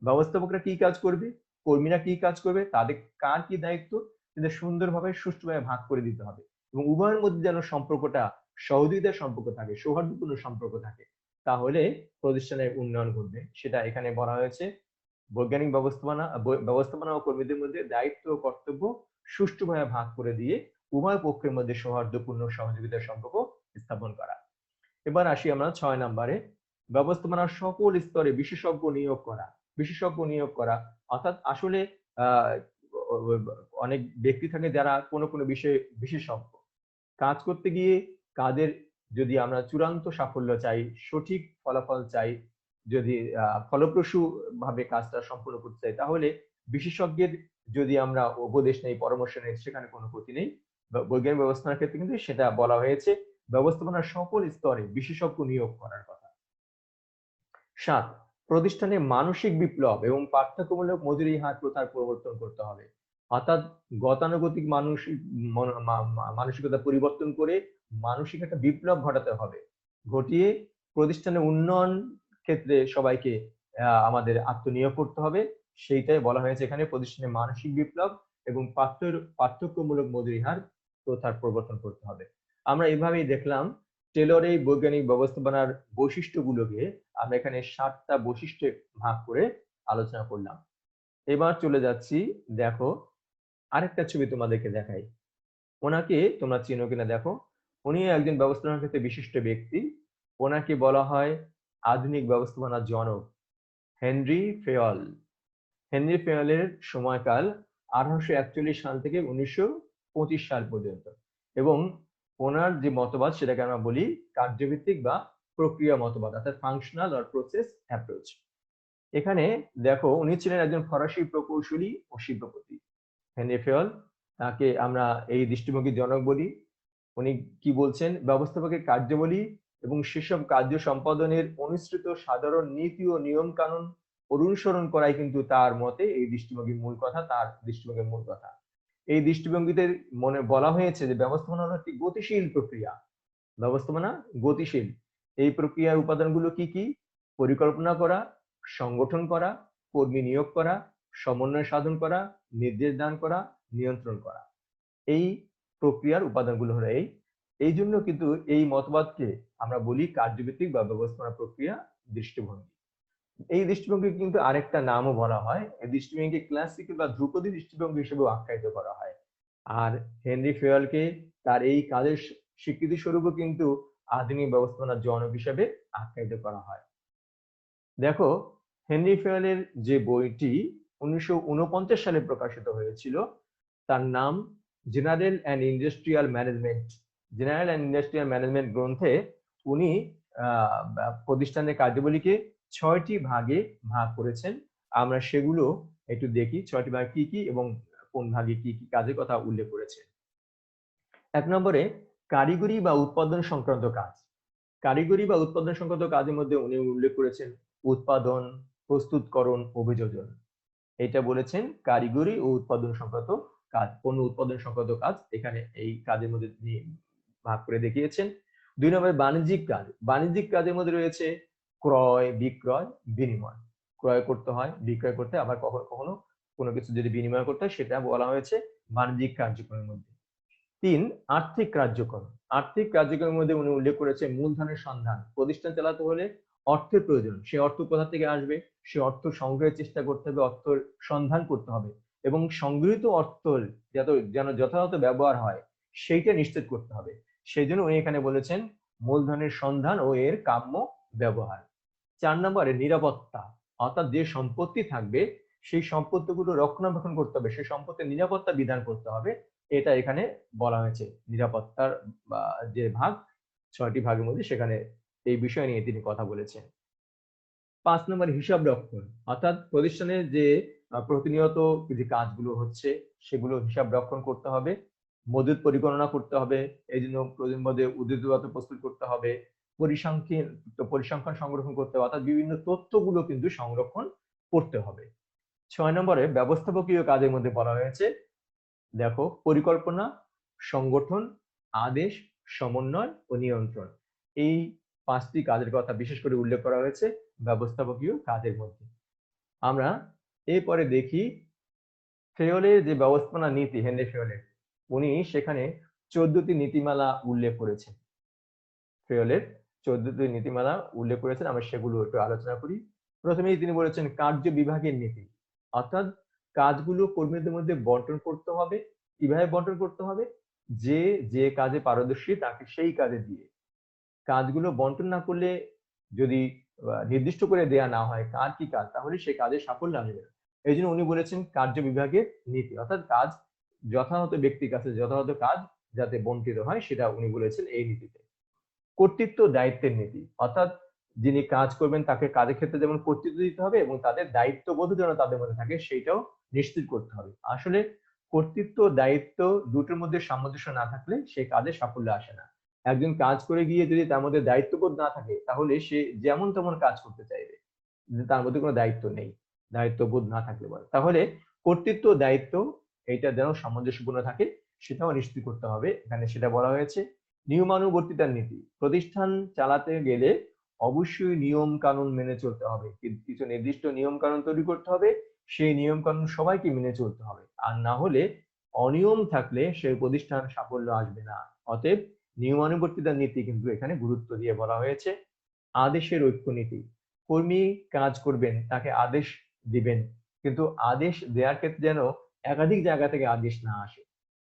ব্যবস্থাপকরা কি কাজ করবে, কর্মীরা কি কাজ করবে, তাদের কার কি দায়িত্ব, সেটা সুন্দরভাবে সুষ্ঠুভাবে ভাগ করে দিতে হবে এবং উভয়ের মধ্যে যেন সম্পর্কটা সহযোগিতার সম্পর্ক থাকে, সৌহার্দ্যপূর্ণ সম্পর্ক থাকে, তাহলে প্রতিষ্ঠানের উন্নয়ন ঘটবে। সেটা এখানে বলা হয়েছে বৈজ্ঞানিক ব্যবস্থাপনা ও কর্মীদের মধ্যে দায়িত্ব ও কর্তব্য সুষ্ঠুভাবে ভাগ করে দিয়ে উভয় পক্ষের মধ্যে সৌহার্দ্যপূর্ণ সহযোগিতার সম্পর্ক স্থাপন করা। এবার আসি আমরা 6 নম্বরে, ব্যবস্থাপনার সকল স্তরে বিশেষজ্ঞ নিয়োগ করা। বিশেষজ্ঞ নিয়োগ করা অর্থাৎ আসলে আহ অনেক ব্যক্তি থাকে যারা কোনো কোনো বিষয়ে বিশেষজ্ঞ। কাজ করতে গিয়ে কাজের যদি আমরা চূড়ান্ত সাফল্য চাই, সঠিক ফলাফল চাই, যদি ফলপ্রসূ ভাবে কাজটা সম্পূর্ণ করতে চাই, তাহলে বিশেষজ্ঞের যদি আমরা উপদেশ নেই, পরামর্শ নেই, সেখানে কোনো ক্ষতি নেই। বৈজ্ঞানিক ব্যবস্থাপনার ক্ষেত্রে কিন্তু সেটা বলা হয়েছে ব্যবস্থাপনার সকল স্তরে বিশেষজ্ঞ নিয়োগ করার কথা। 7, প্রতিষ্ঠানে মানসিক বিপ্লব এবং পার্থক্যমূলক মজুরি হার প্রথার পরিবর্তন করতে হবে। অর্থাৎ গতানুগতিক মানসিকতা পরিবর্তন করে মানসিক একটা বিপ্লব ঘটাতে হবে, ঘটিয়ে প্রতিষ্ঠানে উন্নয়ন ক্ষেত্রে সবাইকে আমাদের আত্মনিয়োগ করতে হবে। সেইটাই বলা হয়েছে এখানে, প্রতিষ্ঠানে মানসিক বিপ্লব এবং পার্থক্যমূলক মজুরি হার প্রথার পরিবর্তন করতে হবে। আমরা এভাবেই দেখলাম টেলর এই বৈজ্ঞানিক ব্যবস্থাপনার বৈশিষ্ট্যগুলোকে আমরা এখানে 7টা বৈশিষ্ট্যে ভাগ করে আলোচনা করলাম। এবার চলে যাচ্ছি, দেখো আরেকটা ছবি তোমাদেরকে দেখাই, ওনাকে তোমরা চিনো কিনা দেখো। উনি একজন ব্যবস্থাপনার ক্ষেত্রে বিশিষ্ট ব্যক্তি, ওনাকে বলা হয় আধুনিক ব্যবস্থাপনার জনক, হেনরি ফেয়ল। হেনরি ফেয়লের সময়কাল 1841 সাল থেকে 1925 সাল পর্যন্ত, এবং ওনার যে মতবাদ সেটাকে আমরা বলি কার্যভিত্তিক বা প্রক্রিয়া মতবাদ, অর্থাৎ ফাংশনাল অর প্রসেস অ্যাপ্রোচ। এখানে দেখো উনি ছিলেন একজন ফরাসি প্রকৌশলী ও শিল্পপতি। হেনরি ফেয়ল, তাকে আমরা এই দৃষ্টিভঙ্গির জনক বলি। উনি কি বলছেন, ব্যবস্থাপকের কার্যাবলী এবং সেসব কার্য সম্পাদনের অনুসৃত সাধারণ নীতি ও নিয়ম কানুন অনুসরণ করাই কিন্তু তার মতে এই দৃষ্টিভঙ্গির মূল কথা, তার দৃষ্টিভঙ্গির মূল কথা। এই দৃষ্টিভঙ্গিতে মনে বলা হয়েছে যে ব্যবস্থাপনা হলো একটি গতিশীল প্রক্রিয়া। ব্যবস্থাপনা গতিশীল। এই প্রক্রিয়ার উপাদানগুলো কি কি? পরিকল্পনা করা, সংগঠন করা, কর্মী নিয়োগ করা, সমন্বয় সাধন করা, নির্দেশ দান করা, নিয়ন্ত্রণ করা। এই প্রক্রিয়ার উপাদানগুলো হলো এই জন্য কিন্তু এই মতবাদকে আমরা বলি কার্যভিত্তিক বা ব্যবস্থাপনা প্রক্রিয়া দৃষ্টিভঙ্গি। এই দৃষ্টিভঙ্গি কিন্তু আরেকটা নামও বলা হয়, এই দৃষ্টিভঙ্গি ক্লাসিক্যাল বা ধ্রুপদী দৃষ্টিভঙ্গি হিসেবে আখ্যায়িত করা হয়। আর হেনরি ফেয়লকে তার এই কাজের স্বীকৃতি স্বরূপও কিন্তু আধুনিক ব্যবস্থাপনার জনক হিসেবে আখ্যায়িত করা হয়। দেখো হেনরি ফেয়লের যে বইটি 1949 সালে প্রকাশিত হয়েছিল, তার নাম general and industrial management. General and industrial management গ্রন্থে উনি প্রতিষ্ঠানের কার্যাবলীকে 6টি ভাগে ভাগ করেছেন। আমরা সেগুলো একটু দেখি, 6টি ভাগ কি কি এবং কোন ভাগে কি কি কাজের কথা উল্লেখ করেছেন। 1 নম্বরে কারিগরি বা উৎপাদন সংক্রান্ত কাজ। কারিগরি বা উৎপাদন সংক্রান্ত কাজের মধ্যে উনি উল্লেখ করেছেন উৎপাদন, প্রস্তুতকরণ, অভিযোজন। এটা বলেছেন কারিগরি ও উৎপাদন সংক্রান্ত কাজ, পণ্য উৎপাদন সংক্রান্ত কাজ এখানে এই কাজের মধ্যে তিনি ভাগ করে দেখিয়েছেন। 2 নম্বরে বাণিজ্যিক কাজ। বাণিজ্যিক কাজের মধ্যে রয়েছে ক্রয়, বিক্রয়, বিনিময়। ক্রয় করতে হয়, বিক্রয় করতে, আবার কখনো কখনো কোনো কিছু যদি বিনিময় করতে হয় সেটা বলা হয়েছে বাণিজ্যিক কার্যক্রমের মধ্যে। 3, আর্থিক কার্যক্রম। আর্থিক কার্যক্রমের মধ্যে উনি উল্লেখ করেছে মূলধনের সন্ধান। প্রতিষ্ঠান চালাতে হলে অর্থের প্রয়োজন, সে অর্থ কোথা থেকে আসবে, সে অর্থ সংগ্রহের চেষ্টা করতে হবে, অর্থের সন্ধান করতে হবে এবং সংগৃহীত অর্থ যেন যথাযথ ব্যবহার হয় সেইটা নিশ্চিত করতে হবে। সেই জন্য উনি এখানে বলেছেন মূলধনের সন্ধান ও এর কাম্য ব্যবহার। 4 নম্বরে নিরাপত্তা, অর্থাৎ যে সম্পত্তি থাকবে সেই সম্পত্তিগুলো রক্ষণাবেক্ষণ করতে হবে, সেই সম্পত্তির নিরাপত্তা বিধান করতে হবে। এটা এখানে বলা হয়েছে। নিরাপত্তার বা যে ভাগ 6টি ভাগের মধ্যে সেখানে এই বিষয় নিয়ে তিনি কথা বলেছেন। 5 নম্বর হিসাব রক্ষণ, অর্থাৎ প্রতিষ্ঠানের যে প্রতিনিয়ত যে কাজগুলো হচ্ছে সেগুলো হিসাব রক্ষণ করতে হবে, মজুত পরিগণনা করতে হবে, এই জন্য প্রয়োজন বোধে উদ্ধৃতবাদ প্রস্তুত করতে হবে, পরিসংখ্যান সংরক্ষণ করতে হবে, অর্থাৎ বিভিন্ন তথ্যগুলো কিন্তু সংরক্ষণ করতে হবে। 6 নম্বরে ব্যবস্থাপকীয় কাজের মধ্যে বলা হয়েছে, দেখো, পরিকল্পনা, সংগঠন, আদেশ, সমন্বয় ও নিয়ন্ত্রণ, এই 5টি কাজের কথা বিশেষ করে উল্লেখ করা হয়েছে ব্যবস্থাপকীয় কাজের মধ্যে। আমরা এরপরে দেখি ফেয়লের যে ব্যবস্থাপনা নীতি, হেনরি ফেয়লের, উনি সেখানে 14টি নীতিমালা উল্লেখ করেছেন। ফেয়লের 14টি নীতিমালা উল্লেখ করেছেন, আমরা সেগুলো একটু আলোচনা করি। প্রথমেই তিনি বলেছেন কার্য বিভাগের নীতি, অর্থাৎ কাজগুলো কর্মীদের মধ্যে বন্টন করতে হবে। কিভাবে বন্টন করতে হবে? যে যে কাজে পারদর্শী তাকে সেই কাজে দিয়ে, কাজগুলো বন্টন না করলে, যদি নির্দিষ্ট করে দেয়া না হয় কার কি কাজ, তাহলে সেই কাজের সাফল্য আসবে না। এই জন্য উনি বলেছেন কার্য বিভাগের নীতি, অর্থাৎ কাজ যথাযথ ব্যক্তির কাছে যথাযথ কাজ যাতে বন্টিত হয় সেটা উনি বলেছেন এই নীতিতে। কর্তৃত্ব দায়িত্বের নীতি, অর্থাৎ যিনি কাজ করবেন তাকে কাজের ক্ষেত্রে যেমন কর্তৃত্ব দিতে হবে এবং তাদের দায়িত্ববোধ যেন তাদের মধ্যে থাকে সেইটাও নিশ্চিত করতে হবে। আসলে কর্তৃত্ব দায়িত্ব দুটোর মধ্যে সামঞ্জস্য না থাকলে সেই কাজে সাফল্য আসে না। একজন কাজ করে গিয়ে যদি তার মধ্যে দায়িত্ববোধ না থাকে তাহলে সে যেমন তেমন কাজ করতে চাইবে, তার মধ্যে কোনো দায়িত্ব নেই, দায়িত্ববোধ না থাকলে বলে। তাহলে কর্তৃত্ব দায়িত্ব এইটা যেন সামঞ্জস্যপূর্ণ থাকে সেটাও নিশ্চিত করতে হবে, এখানে সেটা বলা হয়েছে। নিয়মানুবর্তিতার নীতি, প্রতিষ্ঠান চালাতে গেলে অবশ্যই নিয়ম কানুন মেনে চলতে হবে, কিছু নির্দিষ্ট নিয়ম কানুন তৈরি করতে হবে, সেই নিয়ম কানুন সবাইকে মেনে চলতে হবে, আর না হলে অনিয়ম থাকলে সেই প্রতিষ্ঠান সাফল্য আসবে না। অতএব নিয়মানুবর্তিতার নীতি কিন্তু এখানে গুরুত্ব দিয়ে বলা হয়েছে। আদেশের ঐক্য নীতি, কর্মী কাজ করবেন তাকে আদেশ দিবেন, কিন্তু আদেশ দেওয়ার ক্ষেত্রে যেন একাধিক জায়গা থেকে আদেশ না আসে,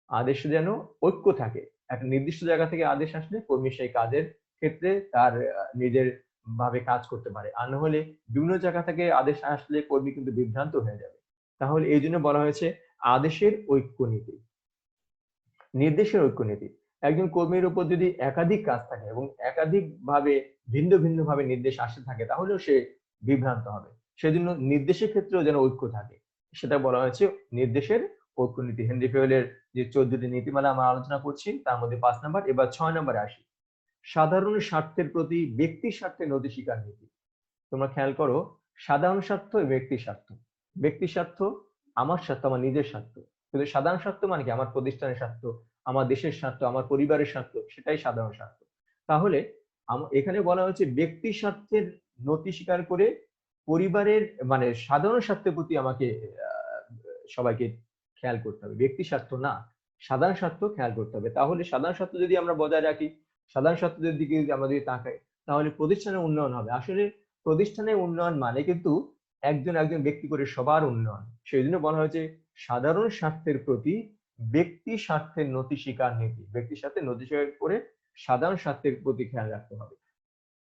আদেশে যেন ঐক্য থাকে। একটা নির্দিষ্ট জায়গা থেকে আদেশ আসলে কর্মী সেই কাজের ক্ষেত্রে তার নিজের ভাবে কাজ করতে পারে, আর না হলে বিভিন্ন জায়গা থেকে আদেশ আসলে কর্মী কিন্তু বিভ্রান্ত হয়ে যাবে। তাহলে এই জন্য বলা হয়েছে আদেশের ঐক্য নীতি। নির্দেশের ঐক্য নীতি, একজন কর্মীর উপর যদি একাধিক কাজ থাকে এবং একাধিক ভাবে ভিন্ন ভিন্ন ভাবে নির্দেশ আসতে থাকে তাহলেও সে বিভ্রান্ত হবে, সেজন্য নির্দেশের ক্ষেত্রেও যেন ঐক্য থাকে, সেটা বলা হয়েছে নির্দেশের ঐক্য নীতি। হেনরি ফেয়লের যে 14টি নীতিমালা আমরা আলোচনা করছি তার মধ্যে 5 নম্বর। এবার 6 নম্বরে আসি, সাধারণ স্বার্থের প্রতি ব্যক্তি স্বার্থের নতি স্বীকার নীতি। তোমরা খেয়াল করো, সাধারণ স্বার্থ এবং ব্যক্তি স্বার্থ। ব্যক্তি স্বার্থ আমার স্বার্থ, আমার নিজের স্বার্থ, কিন্তু সাধারণ স্বার্থ মানে কি আমার প্রতিষ্ঠানের স্বার্থ, আমার দেশের স্বার্থ, আমার পরিবারের স্বার্থ, সেটাই সাধারণ স্বার্থ। তাহলে এখানে বলা হচ্ছে ব্যক্তি স্বার্থের নতি স্বীকার করে পরিবারের মানে সাধারণ স্বার্থের প্রতি আমাকে সবাইকে খেয়াল করতে হবে, ব্যক্তি স্বার্থ না, সাধারণ স্বার্থ খেয়াল করতে হবে। তাহলে সাধারণ স্বার্থ যদি আমরা বজায় রাখি, সাধারণ স্বার্থের দিকে যদি আমরা যদি তাকাই, তাহলে প্রতিষ্ঠানের উন্নয়ন হবে। আসলে প্রতিষ্ঠানের উন্নয়ন মানে কিন্তু একজন একজন ব্যক্তি করে সবার উন্নয়ন, সেই জন্য বলা হয়েছে সাধারণ স্বার্থের প্রতি ব্যক্তি স্বার্থের নতি স্বীকার নীতি, ব্যক্তি স্বার্থের নতি স্বীকার করে সাধারণ স্বার্থের প্রতি খেয়াল রাখতে হবে।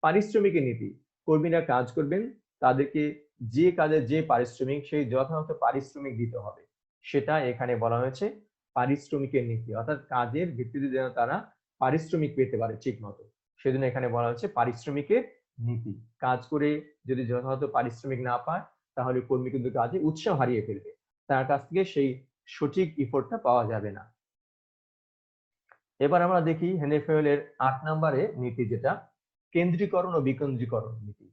পারিশ্রমিকের নীতি, কর্মীরা কাজ করবেন তাদেরকে যে কাজে যে পারিশ্রমিক সেই যথাযথ পারিশ্রমিক দিতে হবে, সেটা এখানে বলা হয়েছে পারিশ্রমিকের নীতি, অর্থাৎ কাজের ভিত্তিতে যেন তারা পারিশ্রমিক পেতে পারে ঠিক মতো, সেজন্য এখানে বলা হচ্ছে পারিশ্রমিকের নীতি। কাজ করে যদি যথাযথ পারিশ্রমিক না পায় তাহলে কর্মী কিন্তু কাজে উৎসাহ হারিয়ে ফেলবে, তার কাছ থেকে সেই সঠিক ইফোর্টটা পাওয়া যাবে না। এবার আমরা দেখি হেনরি ফেয়লের 8 নম্বরে নীতি, যেটা কেন্দ্রীকরণ ও বিকেন্দ্রীকরণ নীতি।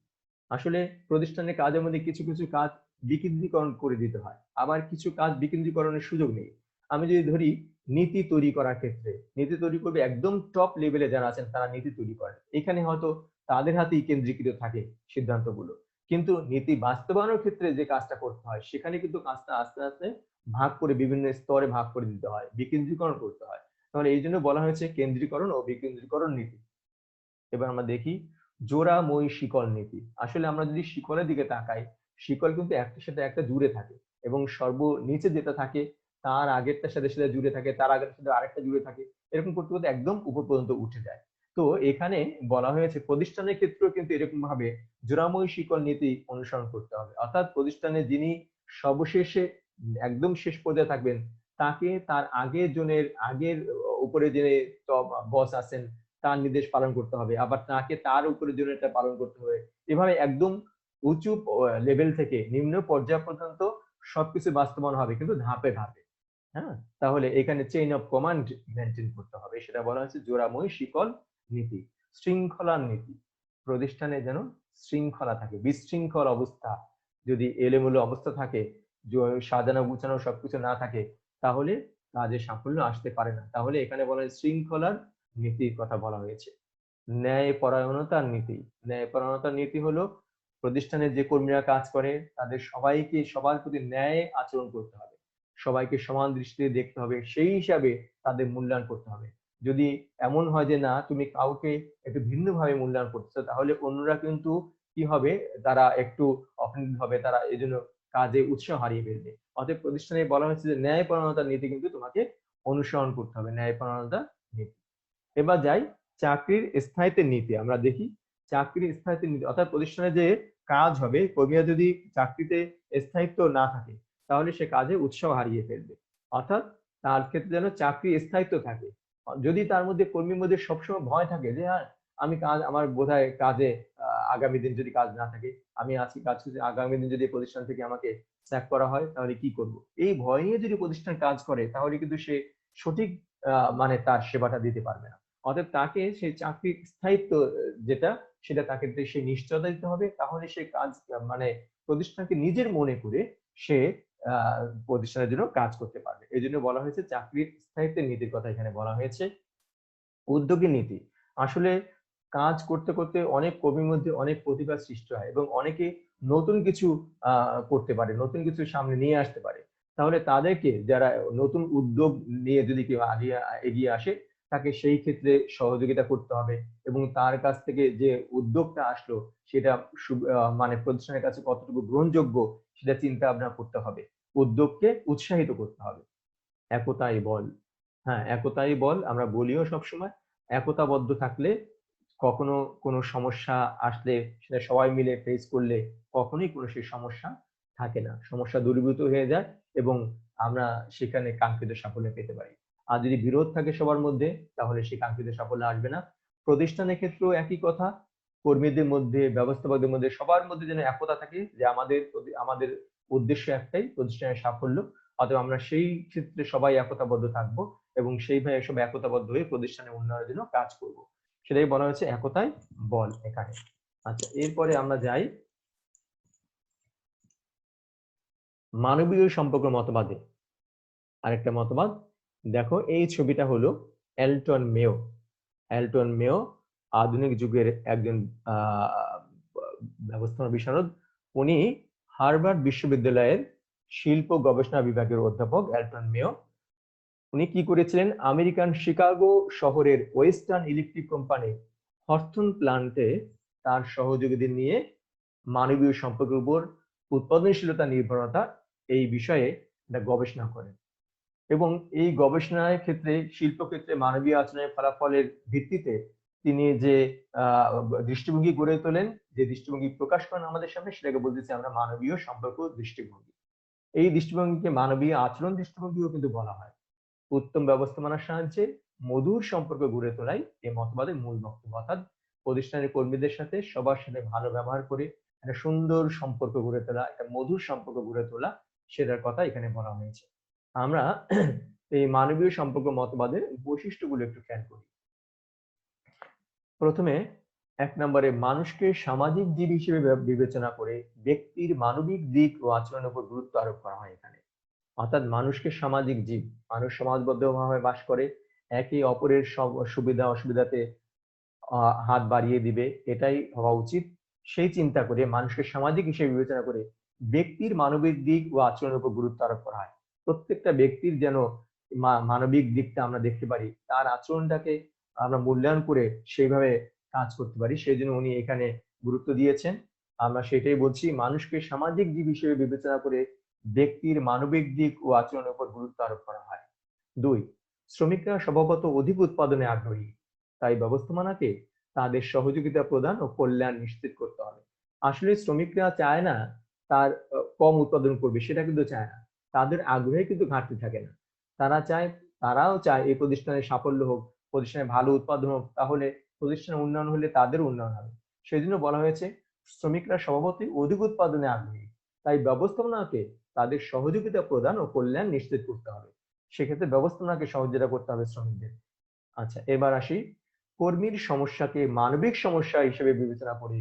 আসলে প্রতিষ্ঠানের কাজের মধ্যে কিছু কিছু কাজ বিকেন্দ্রীকরণ করে দিতে হয়, আবার কিছু কাজ বিকেন্দ্রীকরণের সুযোগ নেই। আমি যদি ধরি নীতি তৈরি করার ক্ষেত্রে, নীতি তৈরি করবে একদম টপ লেভেলে যারা আছেন তারা নীতি তৈরি করেন, এখানে হয়তো তাদের হাতেই কেন্দ্রীকৃত থাকে সিদ্ধান্তগুলো, কিন্তু নীতি বাস্তবায়নের ক্ষেত্রে যে কাজটা করতে হয় সেখানে কিন্তু কাজটা আস্তে আস্তে ভাগ করে বিভিন্ন স্তরে ভাগ করে দিতে হয়, বিকেন্দ্রীকরণ করতে হয়। তাহলে এই জন্য বলা হয়েছে কেন্দ্রীকরণ ও বিকেন্দ্রীকরণ নীতি। এবার আমরা দেখি জোড়া মই শিকল নীতি। আসলে আমরা যদি শিকলের দিকে তাকাই, শিকল কিন্তু একটার সাথে একটা জুড়ে থাকে এবং সর্বনিচে যেটা থাকে তার আগেরটার সাথে সেটা জুড়ে থাকে, তার আগেরটার সাথে আরেকটা জুড়ে থাকে, এরকম করতে করতে একদম উপর পর্যন্ত উঠে যায়। তো এখানে বলা হয়েছে প্রতিষ্ঠানের ক্ষেত্রেও কিন্তু এরকম ভাবে জোড়াময় শিকল নীতি অনুসরণ করতে হবে, অর্থাৎ প্রতিষ্ঠানে যিনি সর্বশেষে একদম শেষ পর্যায়ে থাকবেন তাকে তার আগের উপরে যে বস আছেন তার নির্দেশ পালন করতে হবে, আবার তাকে তার উপরে এটা পালন করতে হবে। এভাবে একদম উঁচু লেভেল থেকে নিম্ন পর্যায় পর্যন্ত সবকিছু বাস্তবায়ন হবে, কিন্তু ধাপে ধাপে। হ্যাঁ, তাহলে এখানে চেইন অফ কমান্ড মেনটেন করতে হবে, সেটা বলা হচ্ছে জোড়াময় শিকল নীতি, শৃঙ্খলার নীতি। প্রতিষ্ঠানে যেন শৃঙ্খলা থাকে, বিশৃঙ্খল অবস্থা যদি এলোমেলো অবস্থা থাকে, সাজানো গুছানো সবকিছু না থাকে, তাহলে কাজে সাফল্য আসতে পারে না। তাহলে এখানে বলা হয় শৃঙ্খলার নীতির কথা বলা হয়েছে। ন্যায়পরায়ণতার নীতি, ন্যায়পরায়ণতার নীতি হলো প্রতিষ্ঠানে যে কর্মীরা কাজ করে তাদের সবাইকে সবার প্রতি ন্যায় আচরণ করতে হবে, সবাইকে সমান দৃষ্টিতে দেখতে হবে, সেই হিসাবে তাদের মূল্যায়ন করতে হবে। যদি এমন হয় যে না তুমি কাউকে একটু ভিন্নভাবে মূল্যায়ন করতেছো, তাহলে অন্যরা কিন্তু কি হবে, তারা একটু অফেন্ডেড হবে, তারা এই জন্য কাজে উৎসাহ হারিয়ে ফেলবে। অতএব প্রতিষ্ঠানে বলা হয়েছে যে ন্যায়পরায়ণতার নীতি কিন্তু তোমাকে অনুসরণ করতে হবে, ন্যায়পরায়ণতার নীতি। এবার যাই চাকরির স্থায়িত্বের নীতি। আমরা দেখি চাকরির স্থায়িত্বের নীতি, অর্থাৎ প্রতিষ্ঠানে যে কাজ হবে, কর্মীরা যদি চাকরিতে স্থায়িত্ব না থাকে তাহলে সে কাজে উৎসাহ হারিয়ে ফেলবে। অর্থাৎ তার ক্ষেত্রে যেন চাকরি স্থায়িত্ব থাকে। যদি তার মধ্যে কর্মীর মধ্যে সবসময় ভয় থাকে যে হ্যাঁ আমি আমার বোধহয় কাজে আগামী দিন যদি কাজ না থাকে, আমি আজকে কাজ করছি, আগামী দিন যদি প্রতিষ্ঠান থেকে আমাকে স্যাক করা হয় তাহলে কি করব, এই ভয় নিয়ে যদি প্রতিষ্ঠান কাজ করে তাহলে কিন্তু সে সঠিক মানে তার সেবাটা দিতে পারবে না। অতএব তাকে সেই চাকরির স্থায়িত্ব যেটা, সেটা তাকে সেই নিশ্চয়তা দিতে হবে, তাহলে সে কাজ মানে প্রতিষ্ঠানকে নিজের মনে করে সে প্রতিষ্ঠানের জন্য কাজ করতে পারবে। এই জন্য বলা হয়েছে চাকরির স্থায়িত্বের নীতির কথা এখানে বলা হয়েছে। উদ্যোগী নীতি, আসলে কাজ করতে করতে অনেক কর্মীর মধ্যে অনেক প্রতিভা সৃষ্টি হয় এবং অনেকে নতুন কিছু করতে পারে, নতুন কিছু সামনে নিয়ে আসতে পারে। তাহলে তাদেরকে যারা নতুন উদ্যোগ নিয়ে যদি কেউ এগিয়ে আসে, তাকে সেই ক্ষেত্রে সহযোগিতা করতে হবে এবং তার কাছ থেকে যে উদ্যোগটা আসলো সেটা মানে প্রতিষ্ঠানের কাছে কতটুকু গ্রহণযোগ্য সেটা চিন্তা ভাবনা করতে হবে। উদ্যোগকে উৎসাহিত করতে হবে। একতাই বল। হ্যাঁ, একতাই বল আমরা বলিও সবসময়। একতাবদ্ধ থাকলে কখনো কোনো সমস্যা আসলে সেটা সবাই মিলে ফেস করলে কখনোই কোনো সেই সমস্যা থাকে না, সমস্যা দূরীভূত হয়ে যায় এবং আমরা সেখানে কাঙ্ক্ষিত সাফল্য পেতে পারি। আর যদি বিরোধ থাকে সবার মধ্যে তাহলে সেই কাঙ্ক্ষিত সাফল্য আসবে না। প্রতিষ্ঠানের ক্ষেত্রেও একই কথা, কর্মীদের মধ্যে, ব্যবস্থাপকদের মধ্যে, সবার মধ্যে যেন একতা থাকে যে আমাদের উদ্দেশ্য একটাই, প্রতিষ্ঠানের সাফল্য। অতএব আমরা সেই ক্ষেত্রে সবাই একতাবদ্ধ থাকবো এবং সেইভাবে সবাই একতাবদ্ধ হয়ে প্রতিষ্ঠানের উন্নয়নের জন্য কাজ করব। সেটাই বলা হয়েছে একতাই বল এখানে। আচ্ছা, এরপরে আমরা যাই মানবীয় সম্পর্ক মতবাদে। আরেকটা মতবাদ দেখো, এই ছবিটা হলো এলটন মেও। এলটন মেও আধুনিক যুগের একজন ব্যবস্থাপনা বিশারদ। উনি হার্ভার্ড বিশ্ববিদ্যালয়ের শিল্প গবেষণা বিভাগের অধ্যাপক এলটন মেও। উনি কি করেছিলেন, আমেরিকান শিকাগো শহরের ওয়েস্টার্ন ইলেকট্রিক কোম্পানি হথর্ন প্ল্যান্টে তার সহযোগীদের নিয়ে মানবীয় সম্পর্কের উপর উৎপাদনশীলতা নির্ভরতা এই বিষয়ে একটা গবেষণা করেন এবং এই গবেষণার ক্ষেত্রে শিল্পক্ষেত্রে মানবীয় আচরণের ফলাফলের ভিত্তিতে তিনি যে দৃষ্টিভঙ্গি গড়ে তোলেন, যে দৃষ্টিভঙ্গি প্রকাশ করেন আমাদের সামনে, সেটাকে বলতেছি আমরা মানবীয় সম্পর্ক দৃষ্টিভঙ্গি। এই দৃষ্টিভঙ্গিকে মানবীয় আচরণ দৃষ্টিভঙ্গিও কিন্তু বলা হয়। উত্তম ব্যবস্থাপনার সাহায্যে মধুর সম্পর্ক গড়ে তোলাই এই মতবাদের মূল বক্তব্য, অর্থাৎ প্রতিষ্ঠানের কর্মীদের সাথে সবার সাথে ভালো ব্যবহার করে একটা সুন্দর সম্পর্ক গড়ে তোলা, একটা মধুর সম্পর্ক গড়ে তোলা, সেটার কথা এখানে বলা হয়েছে। আমরা এই মানবীয় সম্পর্ক মতবাদের বৈশিষ্ট্যগুলো একটু খেয়াল করি। প্রথমে 1 নম্বরে মানুষকে সামাজিক জীব হিসেবে বিবেচনা করে ব্যক্তির মানবিক দিক ও আচরণের উপর গুরুত্ব আরোপ করা হয় এখানে। অর্থাৎ মানুষকে সামাজিক জীব, মানুষ সমাজবদ্ধভাবে বাস করে, একে অপরের সব সুবিধা অসুবিধাতে হাত বাড়িয়ে দিবে, এটাই হওয়া উচিত। সেই চিন্তা করে মানুষকে সামাজিক হিসেবে বিবেচনা করে ব্যক্তির মানবিক দিক ও আচরণের উপর গুরুত্ব আরোপ করা হয়। প্রত্যেকটা ব্যক্তির যেন মানবিক দিকটা আমরা দেখতে পারি, তার আচরণটাকে আমরা মূল্যায়ন করে সেইভাবে কাজ করতে পারি, সেই জন্য উনি এখানে গুরুত্ব দিয়েছেন। আমরা সেটাই বলছি, মানুষকে সামাজিক জীব হিসেবে বিবেচনা করে ব্যক্তির মানবিক দিক ও আচরণের উপর গুরুত্ব আরোপ করা হয়। 2, শ্রমিকরা স্বভাবত অধিক উৎপাদনে আগ্রহী। তাই ব্যবস্থাপনাকে তাদের সহযোগিতা প্রদান ও কল্যাণ নিশ্চিত করতে হবে। আসলে শ্রমিকরা চায় না তার কম উৎপাদন করবে, সেটা কিন্তু চায় না। তাদের আগ্রহে কিন্তু ঘাটতি থাকে না। তারাও চায় এই প্রতিষ্ঠানের সাফল্য হোক, প্রতিষ্ঠানে ভালো উৎপাদন হোক, তাহলে প্রতিষ্ঠানের উন্নয়ন হলে তাদের উন্নয়ন হবে। সেজন্য বলা হয়েছে শ্রমিকরা স্বভাবতই অধিক উৎপাদনে আগ্রহী, তাই ব্যবস্থাপনাকে তাদের সহযোগিতা প্রদান ও কল্যাণ নিশ্চিত করতে হবে। সেক্ষেত্রে ব্যবস্থাপনাকে সহযোগিতা করতে হবে শ্রমিকদের। আচ্ছা, এবার আসি, কর্মীর সমস্যাকে মানবিক সমস্যা হিসেবে বিবেচনা করে